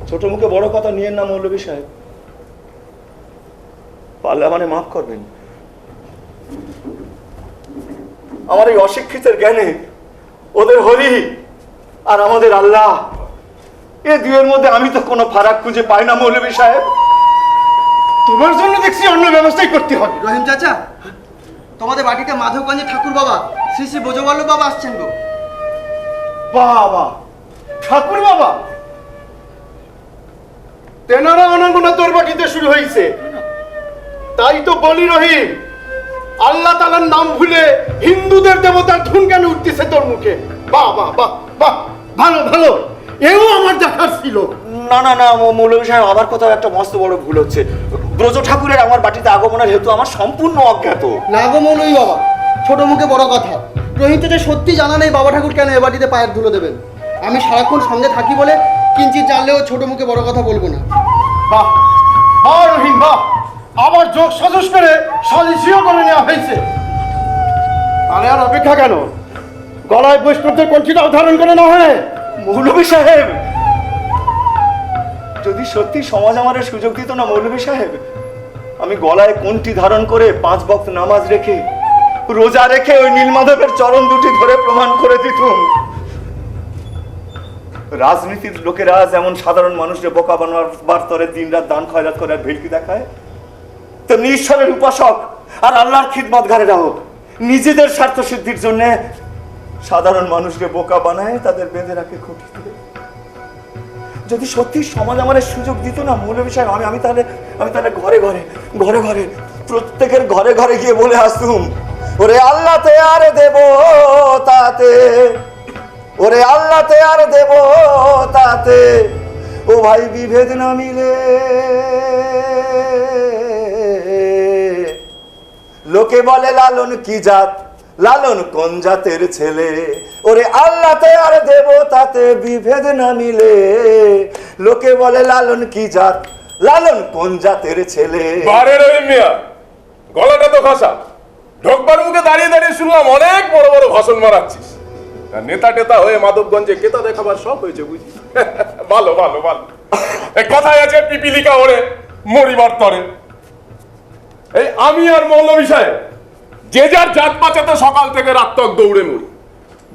ছোট মুখে বড় কথা নিয়েন না মৌলভী সাহেব, পারলে আমারে মাফ করবেন। আমার এই অশিক্ষিতের জ্ঞানে ওদের হরি আর আমাদের আল্লাহ, এ দুয়ের মধ্যে আমি তো কোনো ফারাক খুঁজে পাই না মৌলভী সাহেব। তোমার জন্য দেখছি অন্য ব্যবস্থাই করতে হবে। রহিম চাচা, তোমাদের বাড়িতে মাধবগঞ্জে ঠাকুর বাবা শ্রী শ্রী বোঝবল্লভ বাবা আসছেন গো। বাবা, ঠাকুর বাবা, তেনারা অনাগোনা তোর বাটিতে শুরু হয়েছে। তাই তো বলি রহিম, আল্লাহ তাআলার নাম ভুলে হিন্দুদের দেবতার ধুন কেন উঠতেছে তোর মুখে? বাহ বাহ বাহ বাহ, ভালো ভালো, এও আমার দেখার ছিল। না না না মৌলভী সাহেব, আমার কোথাও একটা মস্ত বড় ভুল হচ্ছে। ব্রজ ঠাকুরের আমার বাটিতে আগমনের হেতু আমার সম্পূর্ণ অজ্ঞাত। না গো মৌলভী বাবা, ছোট মুখে বড় কথা। রহিম চাচা সত্যি জানা নেই বাবা ঠাকুর কেন এ বাড়িতে পায়ের ধুলো দেবেন। আমি সারাক্ষণ সঙ্গে থাকি বলে কিঞ্চিত জানলেও ছোট মুখে বড় কথা বলবো না। বাহ বাহ রহিম বাহ, আবার যোগ সাজস করে সালিশিও করে নেওয়া হয়েছে। তাহলে আর অপেক্ষা কেন? গলায় বৈষ্ণবদের কণ্ঠিটাও ধারণ করে না হয়। মৌলভী সাহেব, যদি সত্যি সমাজ আমার সুযোগ দিত না মৌলভী সাহেব, আমি গলায় কোনটি ধারণ করে 5 ওয়াক্ত নামাজ রেখে রোজা রেখে ওই নীলমাধবের চরণ দুটি ধরে প্রমাণ করে দিতুম। রাজনীতির লোকেরা যেমন সাধারণ মানুষকে বোকা বানাবার তরে দিনরাত দান খয়রাত করে ভেলকি দেখায়, তেমনি ঈশ্বরের উপাসক আর আল্লাহর খিদমতগারেরাও নিজেদের স্বার্থ সিদ্ধির জন্য সাধারণ মানুষকে বোকা বানায়, তাদের বেঁধে রাখে খুঁটিতে। যদি সত্যি সমাজ আমার সুযোগ দিত না মৌলভী সাহেব, আমি তাহলে ঘরে ঘরে ঘরে ঘরে প্রত্যেকের ঘরে ঘরে গিয়ে বলে আসতুম, ওরে আল্লাহতে আর দেব তাতে, ওরে আল্লাহতে আর দেব তাতে, ও ভাই বিভেদ না মিলে লোকে বলে লালন কি জাত, লালন কোন জাতের ছেলে, ওরে আল্লাহতে আর দেব তাতে বিভেদ না মিলে লোকে বলে লালন কি জাত, লালন কোন জাতের ছেলে। বারে রহিম মিয়া, গলাটা তো খাসা। ঢোকবার মুখে দাঁড়িয়ে দাঁড়িয়ে শুনলাম অনেক বড় বড় ভাষণ মারাচ্ছিস। আর নেতা টেতা হয়ে মাধবগঞ্জে কেতা দেখাবার সব হয়েছে বুঝি। ভালো ভালো ভালো। এই কথায় আছে পিপিলিকা ওরে মরিবার তরে। এই আমি আর মৌলভী সাহেব যে যার জাত বাঁচাতে সকাল থেকে রাত তক দৌড়ে মরি।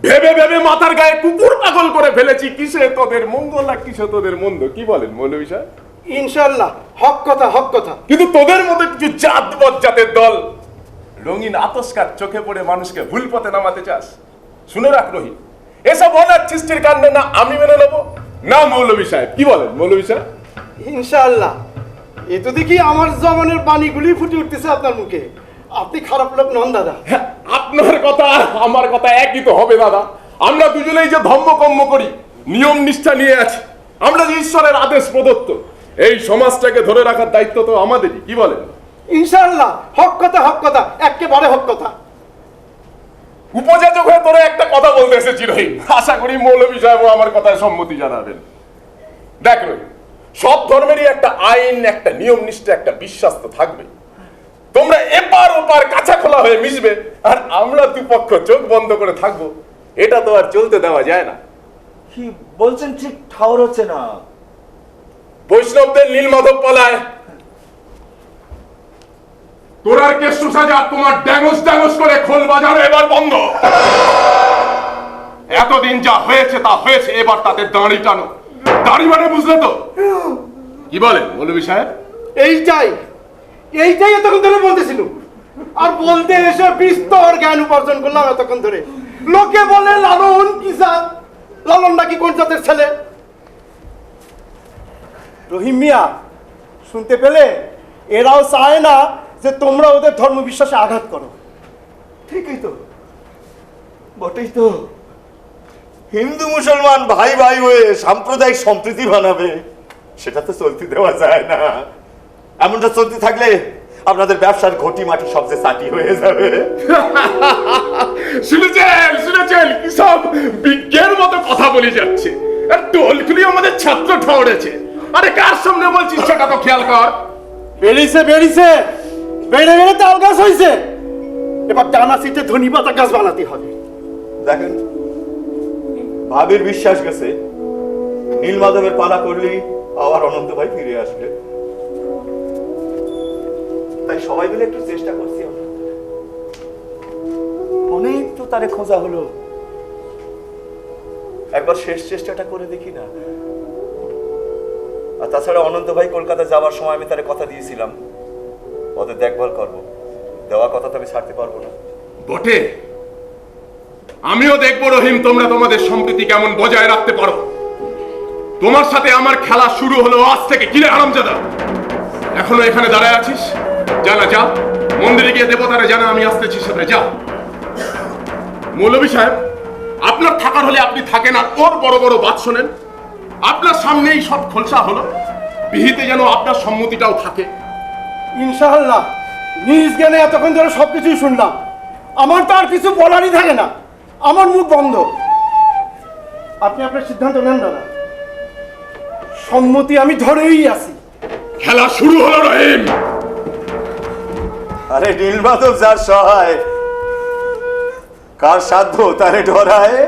ভেবে ভেবে মাথার গায়ে কুকুর পাগল করে ফেলেছি, কিসে তোদের মঙ্গল আর কিসে তোদের মন্দ। কি বলেন মৌলভী সাহেব? ইনশাআল্লাহ হক কথা, হক কথা। কিন্তু তোদের মতো কিছু জাত বজ্জাতের দল রঙিন আতস্কার চোখে পড়ে মানুষকে ভুল পথে নামাতে চাস। শুনে রাখ রহিম, এসব অনাথ সৃষ্টির কাণ্ডে না আমি মেনে নেবো না মৌলভী সাহেব। কি বলেন মৌলভী সাহেব? ইনশাআল্লাহ। এ তো দেখি আমার জমানের পানিগুলি ফুটে উঠতেছে আপনার মুখে। আপনি খারাপ লোক নন দাদা। হ্যাঁ, আপনার কথা আর আমার কথা একই তো হবে দাদা। আমরা দুজনেই যে ধম্মকম্ম করি, নিয়ম নিষ্ঠা নিয়ে আছি, আমরা যে ঈশ্বরের আদেশ প্রদত্ত, এই সমাজটাকে ধরে রাখার দায়িত্ব তো আমাদেরই। কি বলেন? ইনশাআল্লাহ হক কথা, হক কথা, একেবারে হক কথা। উপযাচক হয়ে তোরা একটা কথা বলতে এসেছি রহিম, আশা করি মৌলভী সাহেবও আমার কথায় সম্মতি জানাবেন। দেখ রহিম, সব ধর্মেরই একটা আইন, একটা নিয়ম নিষ্ঠা, একটা বিশ্বাস তো থাকবে। তোমরা এপার ওপার কাঁচা খোলা হয়ে মিশবে আর আমরা দুপক্ষ চোখ বন্ধ করে থাকবো, এটা তো আর চলতে দেওয়া যায় না। কি বলছেন ঠিক ঠাউর হচ্ছে না। বৈষ্ণবদের নীলমাধব পালায়, তোর আর কেষ্ট সাজা তোমার ড্যাঙ্গস ড্যাঙ্গস করে খোল বাজানো এবার বন্ধ। এতদিন যা হয়েছে তা হয়েছে, এবার তাতে দাঁড়ি টানো। দাঁড়ি মানে বুঝলে তো? কি বলেন মৌলভী সাহেব? এইটাই এতক্ষণ ধরে বলতেছিল, আর বলতে এসে বিস্তর জ্ঞান উপার্জন করলাম এতক্ষণ ধরে। লোকে বলে লালন কি জাত, লালন নাকি কোন জাতের ছেলে। রহিম মিয়া, শুনতে পেলে এরাও চায় না যে তোমরা ওদের ধর্ম বিশ্বাসে আঘাত করো। ঠিকই তো, বটেই তো। হিন্দু মুসলমান ভাই ভাই হয়ে সাম্প্রদায়িক সম্প্রীতি বানাবে, সেটা তো চলতে দেওয়া যায় না। এমনটা চলতে থাকলে আপনাদের ব্যবসার ঘটি মাটি সবচেয়ে চাটি হয়ে যাবে। শুনেছেন কি সব বিজ্ঞের মতো কথা বলে যাচ্ছে, আর টোলগুলি আমাদের ছাত্র ঠড়েছে। আরে কার সামনে বলছিস সেটা তো খেয়াল কর। বেড়ে বেড়ে তাল গাছ হয়েছে, এবার টানা সিটে ধনী পাতা গাছ বানাতে হবে। দেখেন, ভাবির বিশ্বাস গেছে নীলমাধবের পালা করলেই আবার অনন্ত ভাই ফিরে আসবে। তাই সবাই মিলে একটু চেষ্টা করছি। অনেক তো তারে খোঁজা হলো, একবার শেষ চেষ্টাটা করে দেখি না। আর তাছাড়া অনন্ত ভাই কলকাতা যাওয়ার সময় আমি তারে কথা দিয়েছিলাম ওদের দেখভাল করব। দেওয়া কথা তো আমি ছাড়তে পারবো না। বটে, আমিও দেখবো রহিম তোমরা তোমাদের সম্প্রীতি কেমন বজায় রাখতে পারো। তোমার সাথে আমার খেলা শুরু হলো আজ থেকে। কিরে হারামজাদা, এখনো এখানে দাঁড়ায় আছিস? জানা যা, মন্দিরে গিয়ে দেবতারা জানা আমি আসতেছি, সাথে যা। মৌলভী সাহেব, আপনার থাকার হলে আপনি থাকেন আর ওর বড় বড় বাদ শোনেন। আপনার সামনেই সব খোলসা হলো, বিহিতে যেন আপনার সম্মতিটাও থাকে। ইনশাআল্লাহ, নিজ জ্ঞানে এতক্ষণ ধরে সবকিছুই শুনলাম, আমার তো আর কিছু বলারই থাকে না, আমার মুখ বন্ধ। আপনি আপনার সিদ্ধান্ত নেন না, সম্মতি আমি ধরেই আছি। খেলা শুরু হলো রহিম। আরে নীলমাধব যার সহায়, কার সাধ্য তারে ডরায়।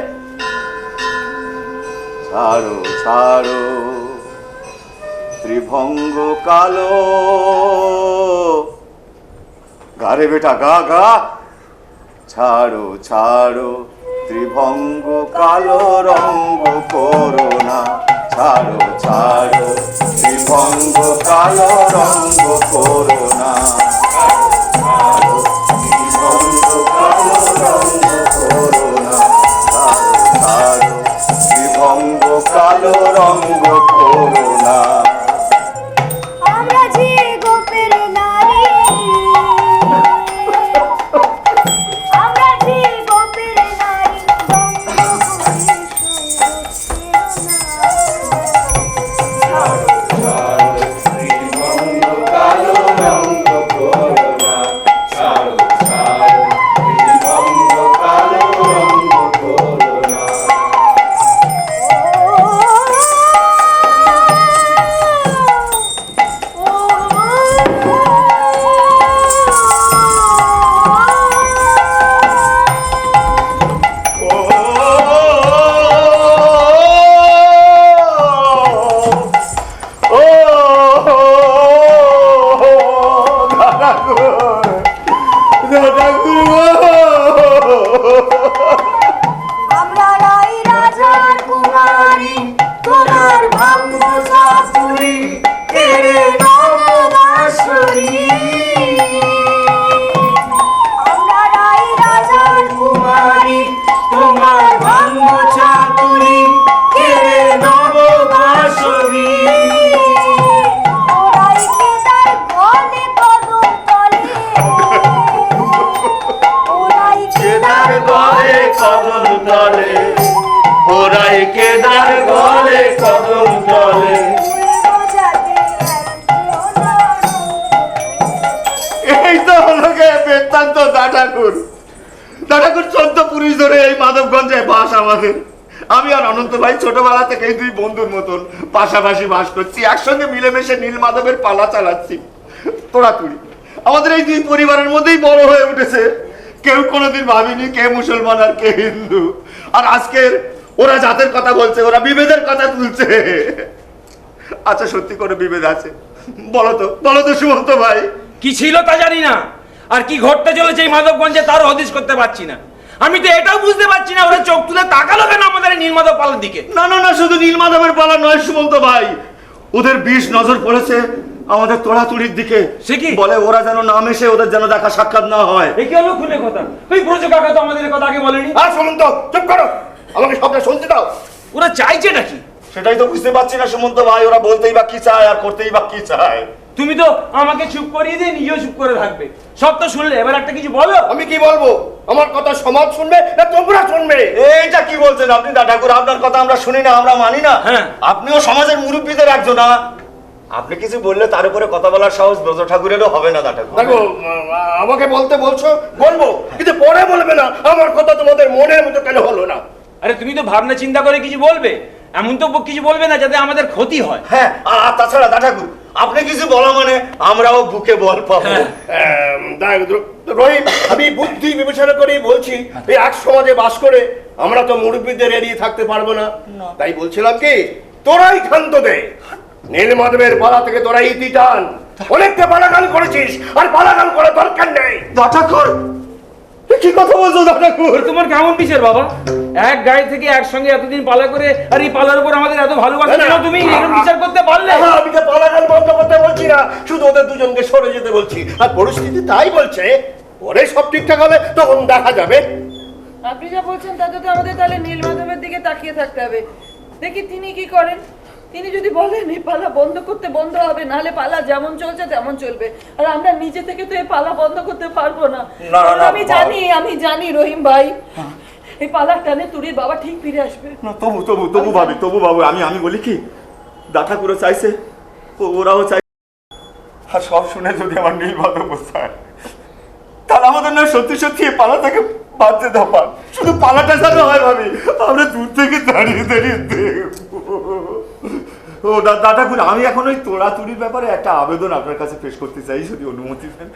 ছাড়ো ছাড়ো ত্রিভঙ্গ কালো, গারে বেটা গা গা। ছাড়ো ছাড়ো ত্রিভঙ্গ কালো রঙ্গ করোনা। ছাড়ো ছাড়ো ত্রিভঙ্গ কালো রঙ্গ করোনা। ত্রিভঙ্গ কালো রঙ্গ করোনা। ছাড়ো ত্রিভঙ্গ কালো রঙ্গ করোনা। আমরা যে গোপের নারী, আমরা যে গোপের নারী, ত্রিভঙ্গ কালো রঙ্গ করোনা। ছাড়ো ছাড়ো ত্রিভঙ্গ কালো রঙ্গ করোনা। আমরা রাই রাজার কুমারী, তোমার ভাগ্য চাতুরী, কেড়ে নবদাসরী। আমরা রাই রাজার কুমারী, তোমার ভাগ্য চাতুরী, কেড়ে নবদাসরী। ওরাই কেদার গলে কদম তলে, ওরাই কেদার গলে কদম তলে, ওরাই কেদার গলে কদম তলে। এই তো হলো গে বেদান্ত দাটাকুর। দাটাকুর 14 পুরুষ ধরে এই মাধবগঞ্জে বাস আমাদের। আমি আর অনন্ত ভাই ছোটবেলা থেকেই দুই বন্ধুর মতন পাশাপাশি বাস করছি, একসঙ্গে মিলেমিশে নীলমাধবের পালা চালাচ্ছি। তোড়াতুড়ি আমাদের এই দুই পরিবারের মধ্যেই বড় হয়ে উঠেছে। কেউ কোনোদিন ভাবিনি কে মুসলমান আর কে হিন্দু। আর আজকের ওরা জাতের কথা বলছে, ওরা বিভেদের কথা তুলছে। আচ্ছা, সত্যি করে বিভেদ আছে? বলো তো সুমন্ত ভাই। কি ছিল তা জানি না, আর কি ঘটতে চলেছে এই মাধবগঞ্জে তারও হদিশ করতে পারছি না। আমি তো এটাও বুঝতে পারছি না ওরা চোখ তুলে তাকালো কেন আমাদের এই নীলমাধব পালার দিকে। না না না, শুধু নীলমাধবের পালা নয় সুমন্ত ভাই, ওদের বিষ নজর পড়েছে আমাদের তোড়াতুড়ির দিকে। সে কি বলে ওরা যেন নাম এসে ওদের যেন দেখা সাক্ষাৎ না হয়। এ কি হলো খুলে কথা? ওই ব্রজ কাকা তো আমাদের কথা আগে বলেনি। আর সুমন্ত চুপ করো, আমাকে সবটা শুনতে দাও। ওরা চাইছে নাকি? সেটাই তো বুঝতে পারছি না সুমন্ত ভাই, ওরা বলতেই বা কি চায় আর করতেই বা কি চায়। তুমি তো আমাকে চুপ করিয়ে দিয়ে নিজেও চুপ করে থাকবে। সব তো শুনলে, এবার একটা কিছু বলো। আমি কি বলবো? আমার কথা সমাজ শুনবে না তোমরা শুনবে? এইটা কি বলছেন আপনি দা ঠাকুর? আপনার কথা আমরা শুনি না, আমরা মানি না। হ্যাঁ। আপনিও সমাজের মুরব্বীদের একজন, না? আপনি কিছু বললে তার উপরে কথা বলার সাহস ব্রজ ঠাকুরেরও হবে না দা ঠাকুর। দেখো, আমাকে বলতে বলছো বলবো, কিন্তু পরে বলবে না আমার কথা তোমাদের মনের মতো কেন হলো না। আরে তুমি তো ভাবনা চিন্তা করে কিছু বলবে, এমন তো কিছু বলবে না যাতে আমাদের ক্ষতি হয়। হ্যাঁ, আর তাছাড়া দা ঠাকুর আপনি কিছু বলা মানে আমরাও বুকে বল পাবো। রহিম, আমি বুদ্ধি বিবেচনা করেই বলছি, এই এক সমাজে বাস করে আমরা তো মুরব্বীদের এড়িয়ে থাকতে পারবো না। তাই বলছিলাম কি, তোরাই ক্ষান্ত দে, নীলমাধবের পালা থেকে তোরা ইতি টান। অনেকটা পালাগান করেছিস, আর পালাগান করার দরকার নেই। দা ঠাকুর কি কথা বলছো দা ঠাকুর? তোমার কেমন বিচার বাবা? এক গায়ে থেকে একসঙ্গে এতদিন পালা করে, আর এই পালার উপর আমাদের এত ভালোবাসা কেন? তুমি এরকম বিচার করতে পারলে? আমি তো পালাগান বন্ধ করতে বলছি না, শুধু ওদের দুজনকে সরে যেতে বলছি। আর পরিস্থিতি তাই বলছে, পরে সব ঠিকঠাক হবে তখন দেখা যাবে। আপনি যা বলছেন তাতে তো আমাদের তাহলে নীলমাধবের দিকে তাকিয়ে থাকতে হবে, দেখি তিনি কি করেন। তিনি যদি বলেন এই পালা বন্ধ করতে বন্ধ হবে, নাহলে পালা যেমন চলছে তেমন চলবে। আর আমরা নিজে থেকে তো এই পালা বন্ধ করতে পারবো না। না, না, আমি জানি রহিম ভাই, এই পালার টানে তুরির বাবা ঠিক ফিরে আসবে। না, তবু ভাবি আমি বলি কি, দা ঠাকুরও চাইছে, ওরাও চাই। আর সব শুনে যদি আমার নীলমাধব বসায়, তাহলে আমাদের না সত্যি সত্যি এই পালা থেকে বাঁচতে দেওয়া। শুধু পালাটা যেন হয় ভাবি, আমরা দূর থেকে দাঁড়িয়ে দাঁড়িয়ে দেখবো। ও দা ঠাকুর, আমি এখন ওই তোড়াতুড়ির ব্যাপারে একটা আবেদন আপনার কাছে পেশ করতে চাই, যদি অনুমতি দেন।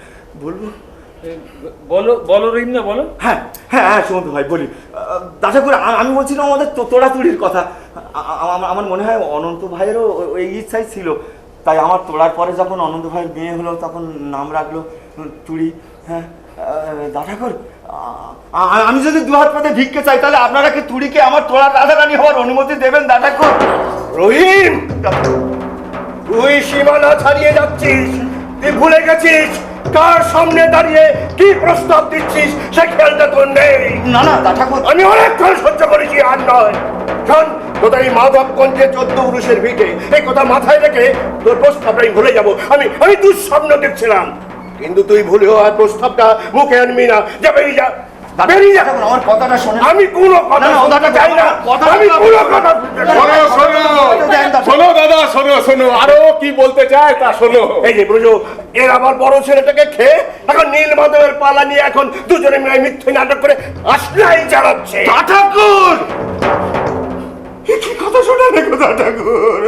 বলবো? বলো বলো রহিম, না বলো। হ্যাঁ হ্যাঁ হ্যাঁ সুমন্ত ভাই বলি। দা ঠাকুর, আমি বলছিলাম আমাদের তোড়াতুড়ির কথা। আমার মনে হয় অনন্ত ভাইয়েরও ওই ইচ্ছাই ছিল। তাই আমার তোড়ার পরে যখন অনন্ত ভাইয়ের বিয়ে হলো, তখন নাম রাখলো তুড়ি। হ্যাঁ দা ঠাকুর, আমি যদি দু হাত পাতে ভিক্ষে চাই, তাহলে আপনারা কি তুড়িকে আমার তোড়ার রাধারানী হওয়ার অনুমতি দেবেন দা ঠাকুর? রহিম, তুই সীমানা ছাড়িয়ে যাচ্ছিস। তুই ভুলে গেছিস কার সামনে দাঁড়িয়ে কি প্রস্তাব দিচ্ছিস, সে খেয়ালটা তোর নেই। না না দা ঠাকুর, আমি অনেকক্ষণ সহ্য করেছি, আর নয়। শোন, তোদের এই মাধবগঞ্জে 14 পুরুষের ভিটে, এই কথা মাথায় রেখে তোর প্রস্তাবটাই ভুলে যাবো। আমি দুঃস্বপ্ন দেখছিলাম, কিন্তু তুই ভুলেও আর প্রস্তাবটা মুখে আনবি না। যা বেরিয়ে যা, বেরিয়ে যা। আমার কথাটা শোনেন। আমি কোনো কথা শোনাতে চাই না। আমি কোনো কথা শোনো দাদা, শোনো আরো কি বলতে চায় তা শোনো। এই যে বুঝো, এর আমার বড় ছেলেটাকে খেয়ে এখন নীলমাধবের পালা নিয়ে এখন দুজনে মিলে মিথ্যে নাটক করে আসলাই চালাচ্ছে। দা ঠাকুর, কি কথা শোনা দেখো দা ঠাকুর।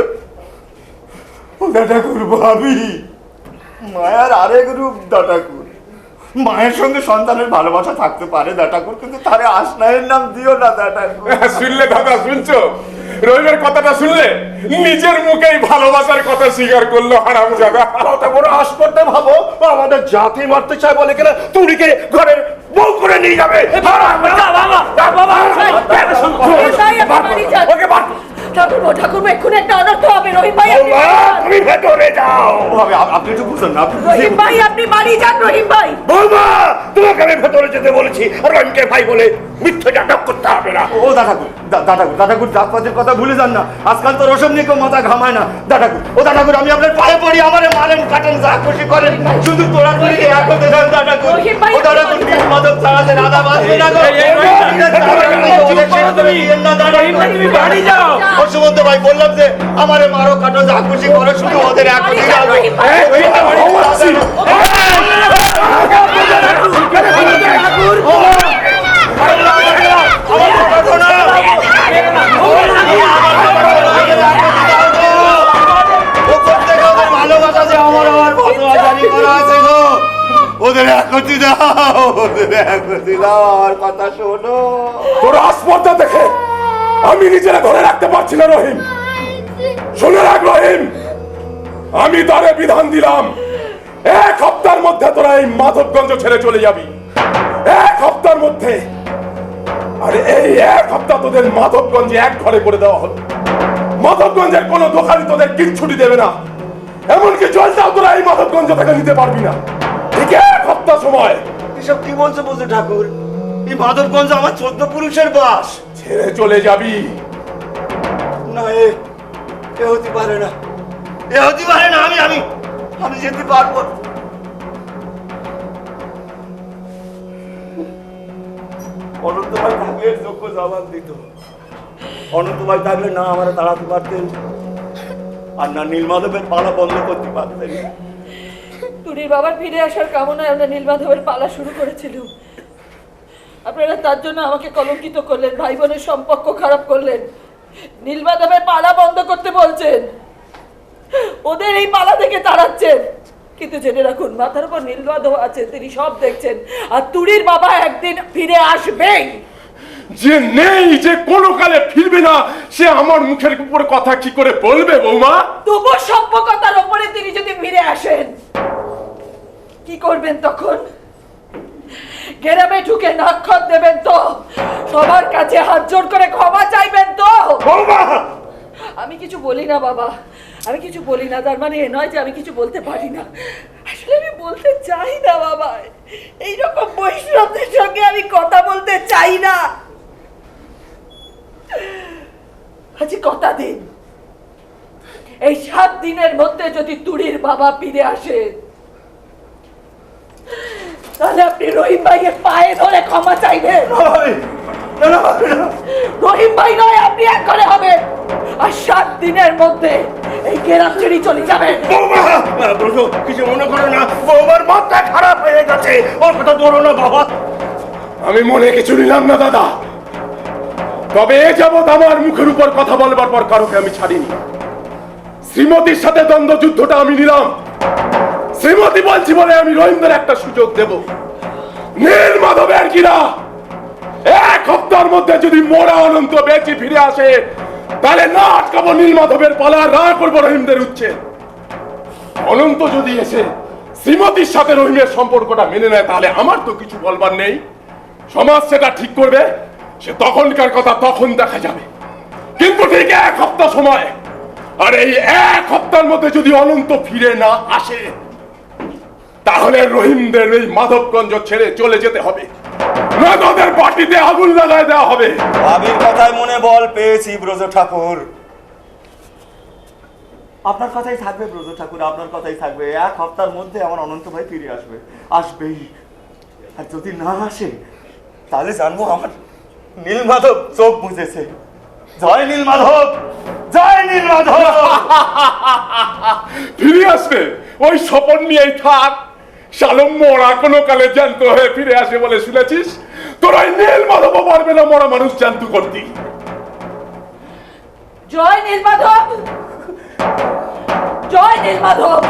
ও দা ঠাকুর, ভাবি মায়ার আরেক রূপ দা ঠাকুর। মায়ের সঙ্গে সন্তানের ভালোবাসা থাকতে পারে দা ঠাকুর, কিন্তু তারে আসনাইয়ের নাম দিও না দা ঠাকুর। শুনলে দাদা, শুনছো? রহিমের কথাটা শুনলে? নিজের মুখেই ভালোবাসার কথা স্বীকার করলো হারামজাদা। কত বড় আশ করতে ভাবো, আমাদের জাতি মারতে চায় বলে কিনা তুড়িকে ঘরের বউ করে নিয়ে যাবে। ওকে বাদ। ঠাকুর এক্ষুনি একটা অনর্থ হবে। রহিম ভাই তুমি ভেতরে যাও। আপনি একটু বুঝুন না। রহিম ভাই আপনি বাড়ি যান। রহিম ভাই, বৌমা, তোমাকে আমি ভেতরে যেতে বলেছি, আর রহিমকে ভাই বলে মিথ্যে নাটক করতে হবে না। ও দা ঠাকুর জাতপাতের কথা ভুলে যান না। আজকাল তো রসম নিয়ে কেউ মাথা ঘামায় না দা ঠাকুর। ও দা ঠাকুর, আমি আপনার পায়ে পড়ি, আমারে মারেন কাটেন যা খুশি করেন, শুধু তোরা তুলিকে এক হতে দেন দা ঠাকুর। ও দা ঠাকুর, নীলমাধব ছাড়াতে রাধা বাঁচবে না গো। তুমি বাড়ি যাও। ও সুমন্ত ভাই, বললাম যে আমারে মারো কাটো যা খুশি করো, শুধু ওদের এক হতে দাও। ভালোবাসা যে আমার জারি করা আছে গো, ওদের একতি দাও, ওদের একতি দাও। আর কথা শোনো, তোর আস্পর্ধা দেখে আমি নিজেরা ধরে রাখতে পারছি না রহিম। শুনে রাখ রহিম, আমি তারে বিধান দিলাম, 1 সপ্তাহের মধ্যে তোরা তোরা এই মাধবগঞ্জ ছেড়ে চলে যাবি 1 সপ্তাহের মধ্যে। আর এই 1 সপ্তাহ তোদের মাধবগঞ্জে এক ঘরে করে দেওয়া হলো। মাধবগঞ্জের কোনো দোকানি তোদের কিচ্ছুটি দেবে না, এমনকি জলটাও তোরা এই মাধবগঞ্জ থেকে নিতে পারবি না। ঠিক 1 সপ্তাহ সময়। এসব কি বলছো বলছো ঠাকুর? এই মাধবগঞ্জ আমার 14 পুরুষের বাস। ছেড়ে চলে যাবি। না, এ হতে পারে না, এ হতে পারে না। আমি যেতে পারবো। অনন্ত ভাই থাকলে যোগ্য জবাব দিত। অনন্ত ভাই থাকলে না আমরা তাড়াতে পারতেন, আর না নীলমাধবের পালা বন্ধ করতে পারতেন। টুনির বাবার ফিরে আসার কামনায় আমরা নীলমাধবের পালা শুরু করেছিলাম। আপনারা তার জন্য আমাকে কলঙ্কিত করলেন, ভাই বোনের সম্পর্ক খারাপ করলেন, নীলমাধবের পালা বন্ধ করতে বলছেন, ওদের এই পালা থেকে তাড়াচ্ছেন। কিন্তু জেনে রাখুন, মাথার উপর নীলমাধব আছেন, তিনি সব দেখছেন, আর টুনির বাবা একদিন ফিরে আসবেই। যে নেই, যে কোনো কালে ফিরবে না, সে আমার মুখের উপর কথা কি করে বলবে বৌমা? তবু সভ্যতার উপরে তিনি যদি ফিরে আসেন, কি করবেন তখন? গ্রামে ঢুকে নাক্ষর দেবেন তো? সবার কাছে হাত জোড় করে ক্ষমা চাইবেন তো? আমি কিছু বলি না বাবা, আমি কিছু বলি না, তার মানে এ নয় যে আমি কিছু বলতে পারি না। আসলে আমি বলতে চাই না বাবা, এইরকম বৈষ্ণবদের সঙ্গে আমি কথা বলতে চাই না। আজকে কথা দিন, এই 7 দিনের মধ্যে যদি টুনির বাবা ফিরে আসে, তাহলে আপনি রহিম ভাইয়ের পায়ে ধরে ক্ষমা চাইবেন। রহিম ভাই নয়, আপনি এক করে হবেন, আর 7 দিনের মধ্যে এই গ্রাম ছেড়ে চলে যাবেন। কিছু মনে করো না, বৌমার মাথা খারাপ হয়ে গেছে, ওর কথা ধরো না বাবা। আমি মনে কিছু নিলাম না দাদা, তবে এ যাবৎ আমার মুখের উপর কথা বলবার পর কারোকে আমি ছাড়িনি। শ্রীমতীর সাথে দ্বন্দ্ব যুদ্ধটা আমি নিলাম। শ্রীমতী বলছি বলে আমি রহিমদের একটা সুযোগ দেব। নীলমাধবের কিনা 1 সপ্তাহের মধ্যে যদি মোরা অনন্ত বেঁচে ফিরে আসে, তাহলে না আটকাবো নীলমাধবের পালা, না করবো রহিমদের উচ্ছেদ। অনন্ত যদি এসে শ্রীমতীর সাথে রহিমের সম্পর্কটা মেনে নেয়, তাহলে আমার তো কিছু বলবার নেই। সমাজ সেটা ঠিক করবে, সে তখনকার কথা তখন দেখা যাবে। কিন্তু ঠিক 1 সপ্তাহ সময়, আর এই 1 সপ্তাহের মধ্যে যদি অনন্ত ফিরে না আসে, তাহলে রহিমদের এই মাধবগঞ্জ ছেড়ে চলে যেতে হবে, না তাদের বাটিতে আগুন লাগায় দেওয়া হবে। ভাবির কথায় মনে বল পেয়েছি ব্রজ ঠাকুর। আপনার কথাই থাকবে ব্রজ ঠাকুর, আপনার কথাই থাকবে। 1 সপ্তাহের মধ্যে আমার অনন্ত ভাই ফিরে আসবে, আসবেই। আর যদি না আসে, তাহলে জানবো আমার নীলমাধব চোখ বুঝেছে। জয় নীলমাধব, জয় নীলমাধব। ফিরে আসবে, ওই স্বপন নিয়েই থাক। শালম মরা কোনো কালে জ্যান্ত হয়ে ফিরে আসে বলে শুনেছিস? তোরা নীলমাধব পারবে না মরা মানুষ জ্যান্ত করতি। জয় নীলমাধব, জয় নীলমাধব,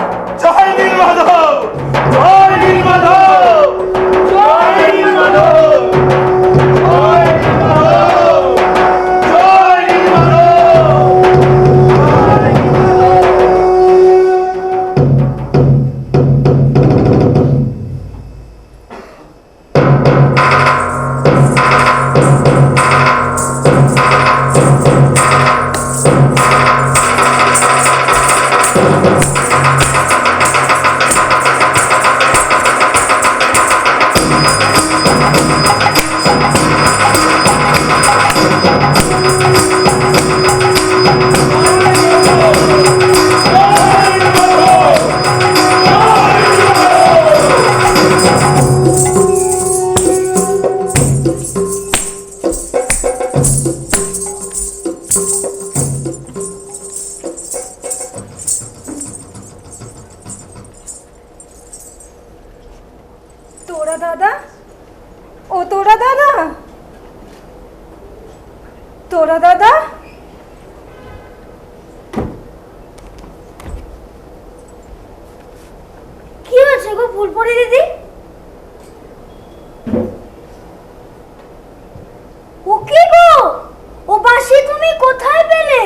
জয় নীলমাধব, জয় নীলমাধব, জয় নীলমাধব, জয় নীলমাধব, জয় তোরা দাদা, ও তোরা দাদা, তোরা দাদা, কি হয়েছে গো ফুলপরি দিদি? ও কি গো, ও বাসি তুমি কোথায় পেলে?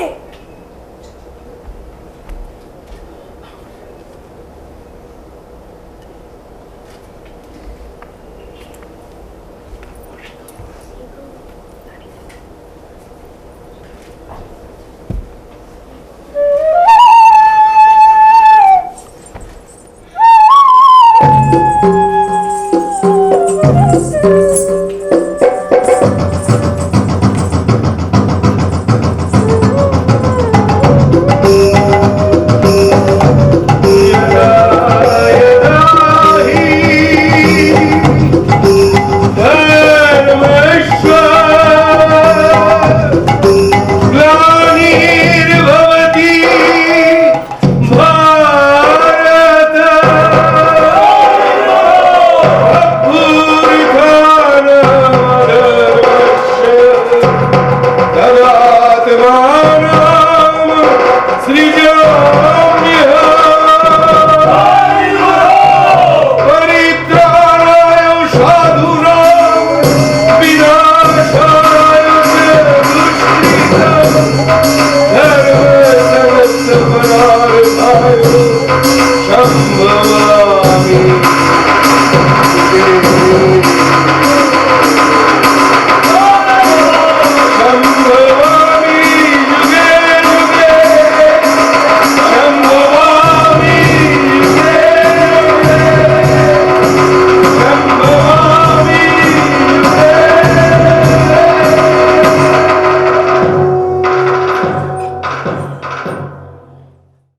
শম্ভু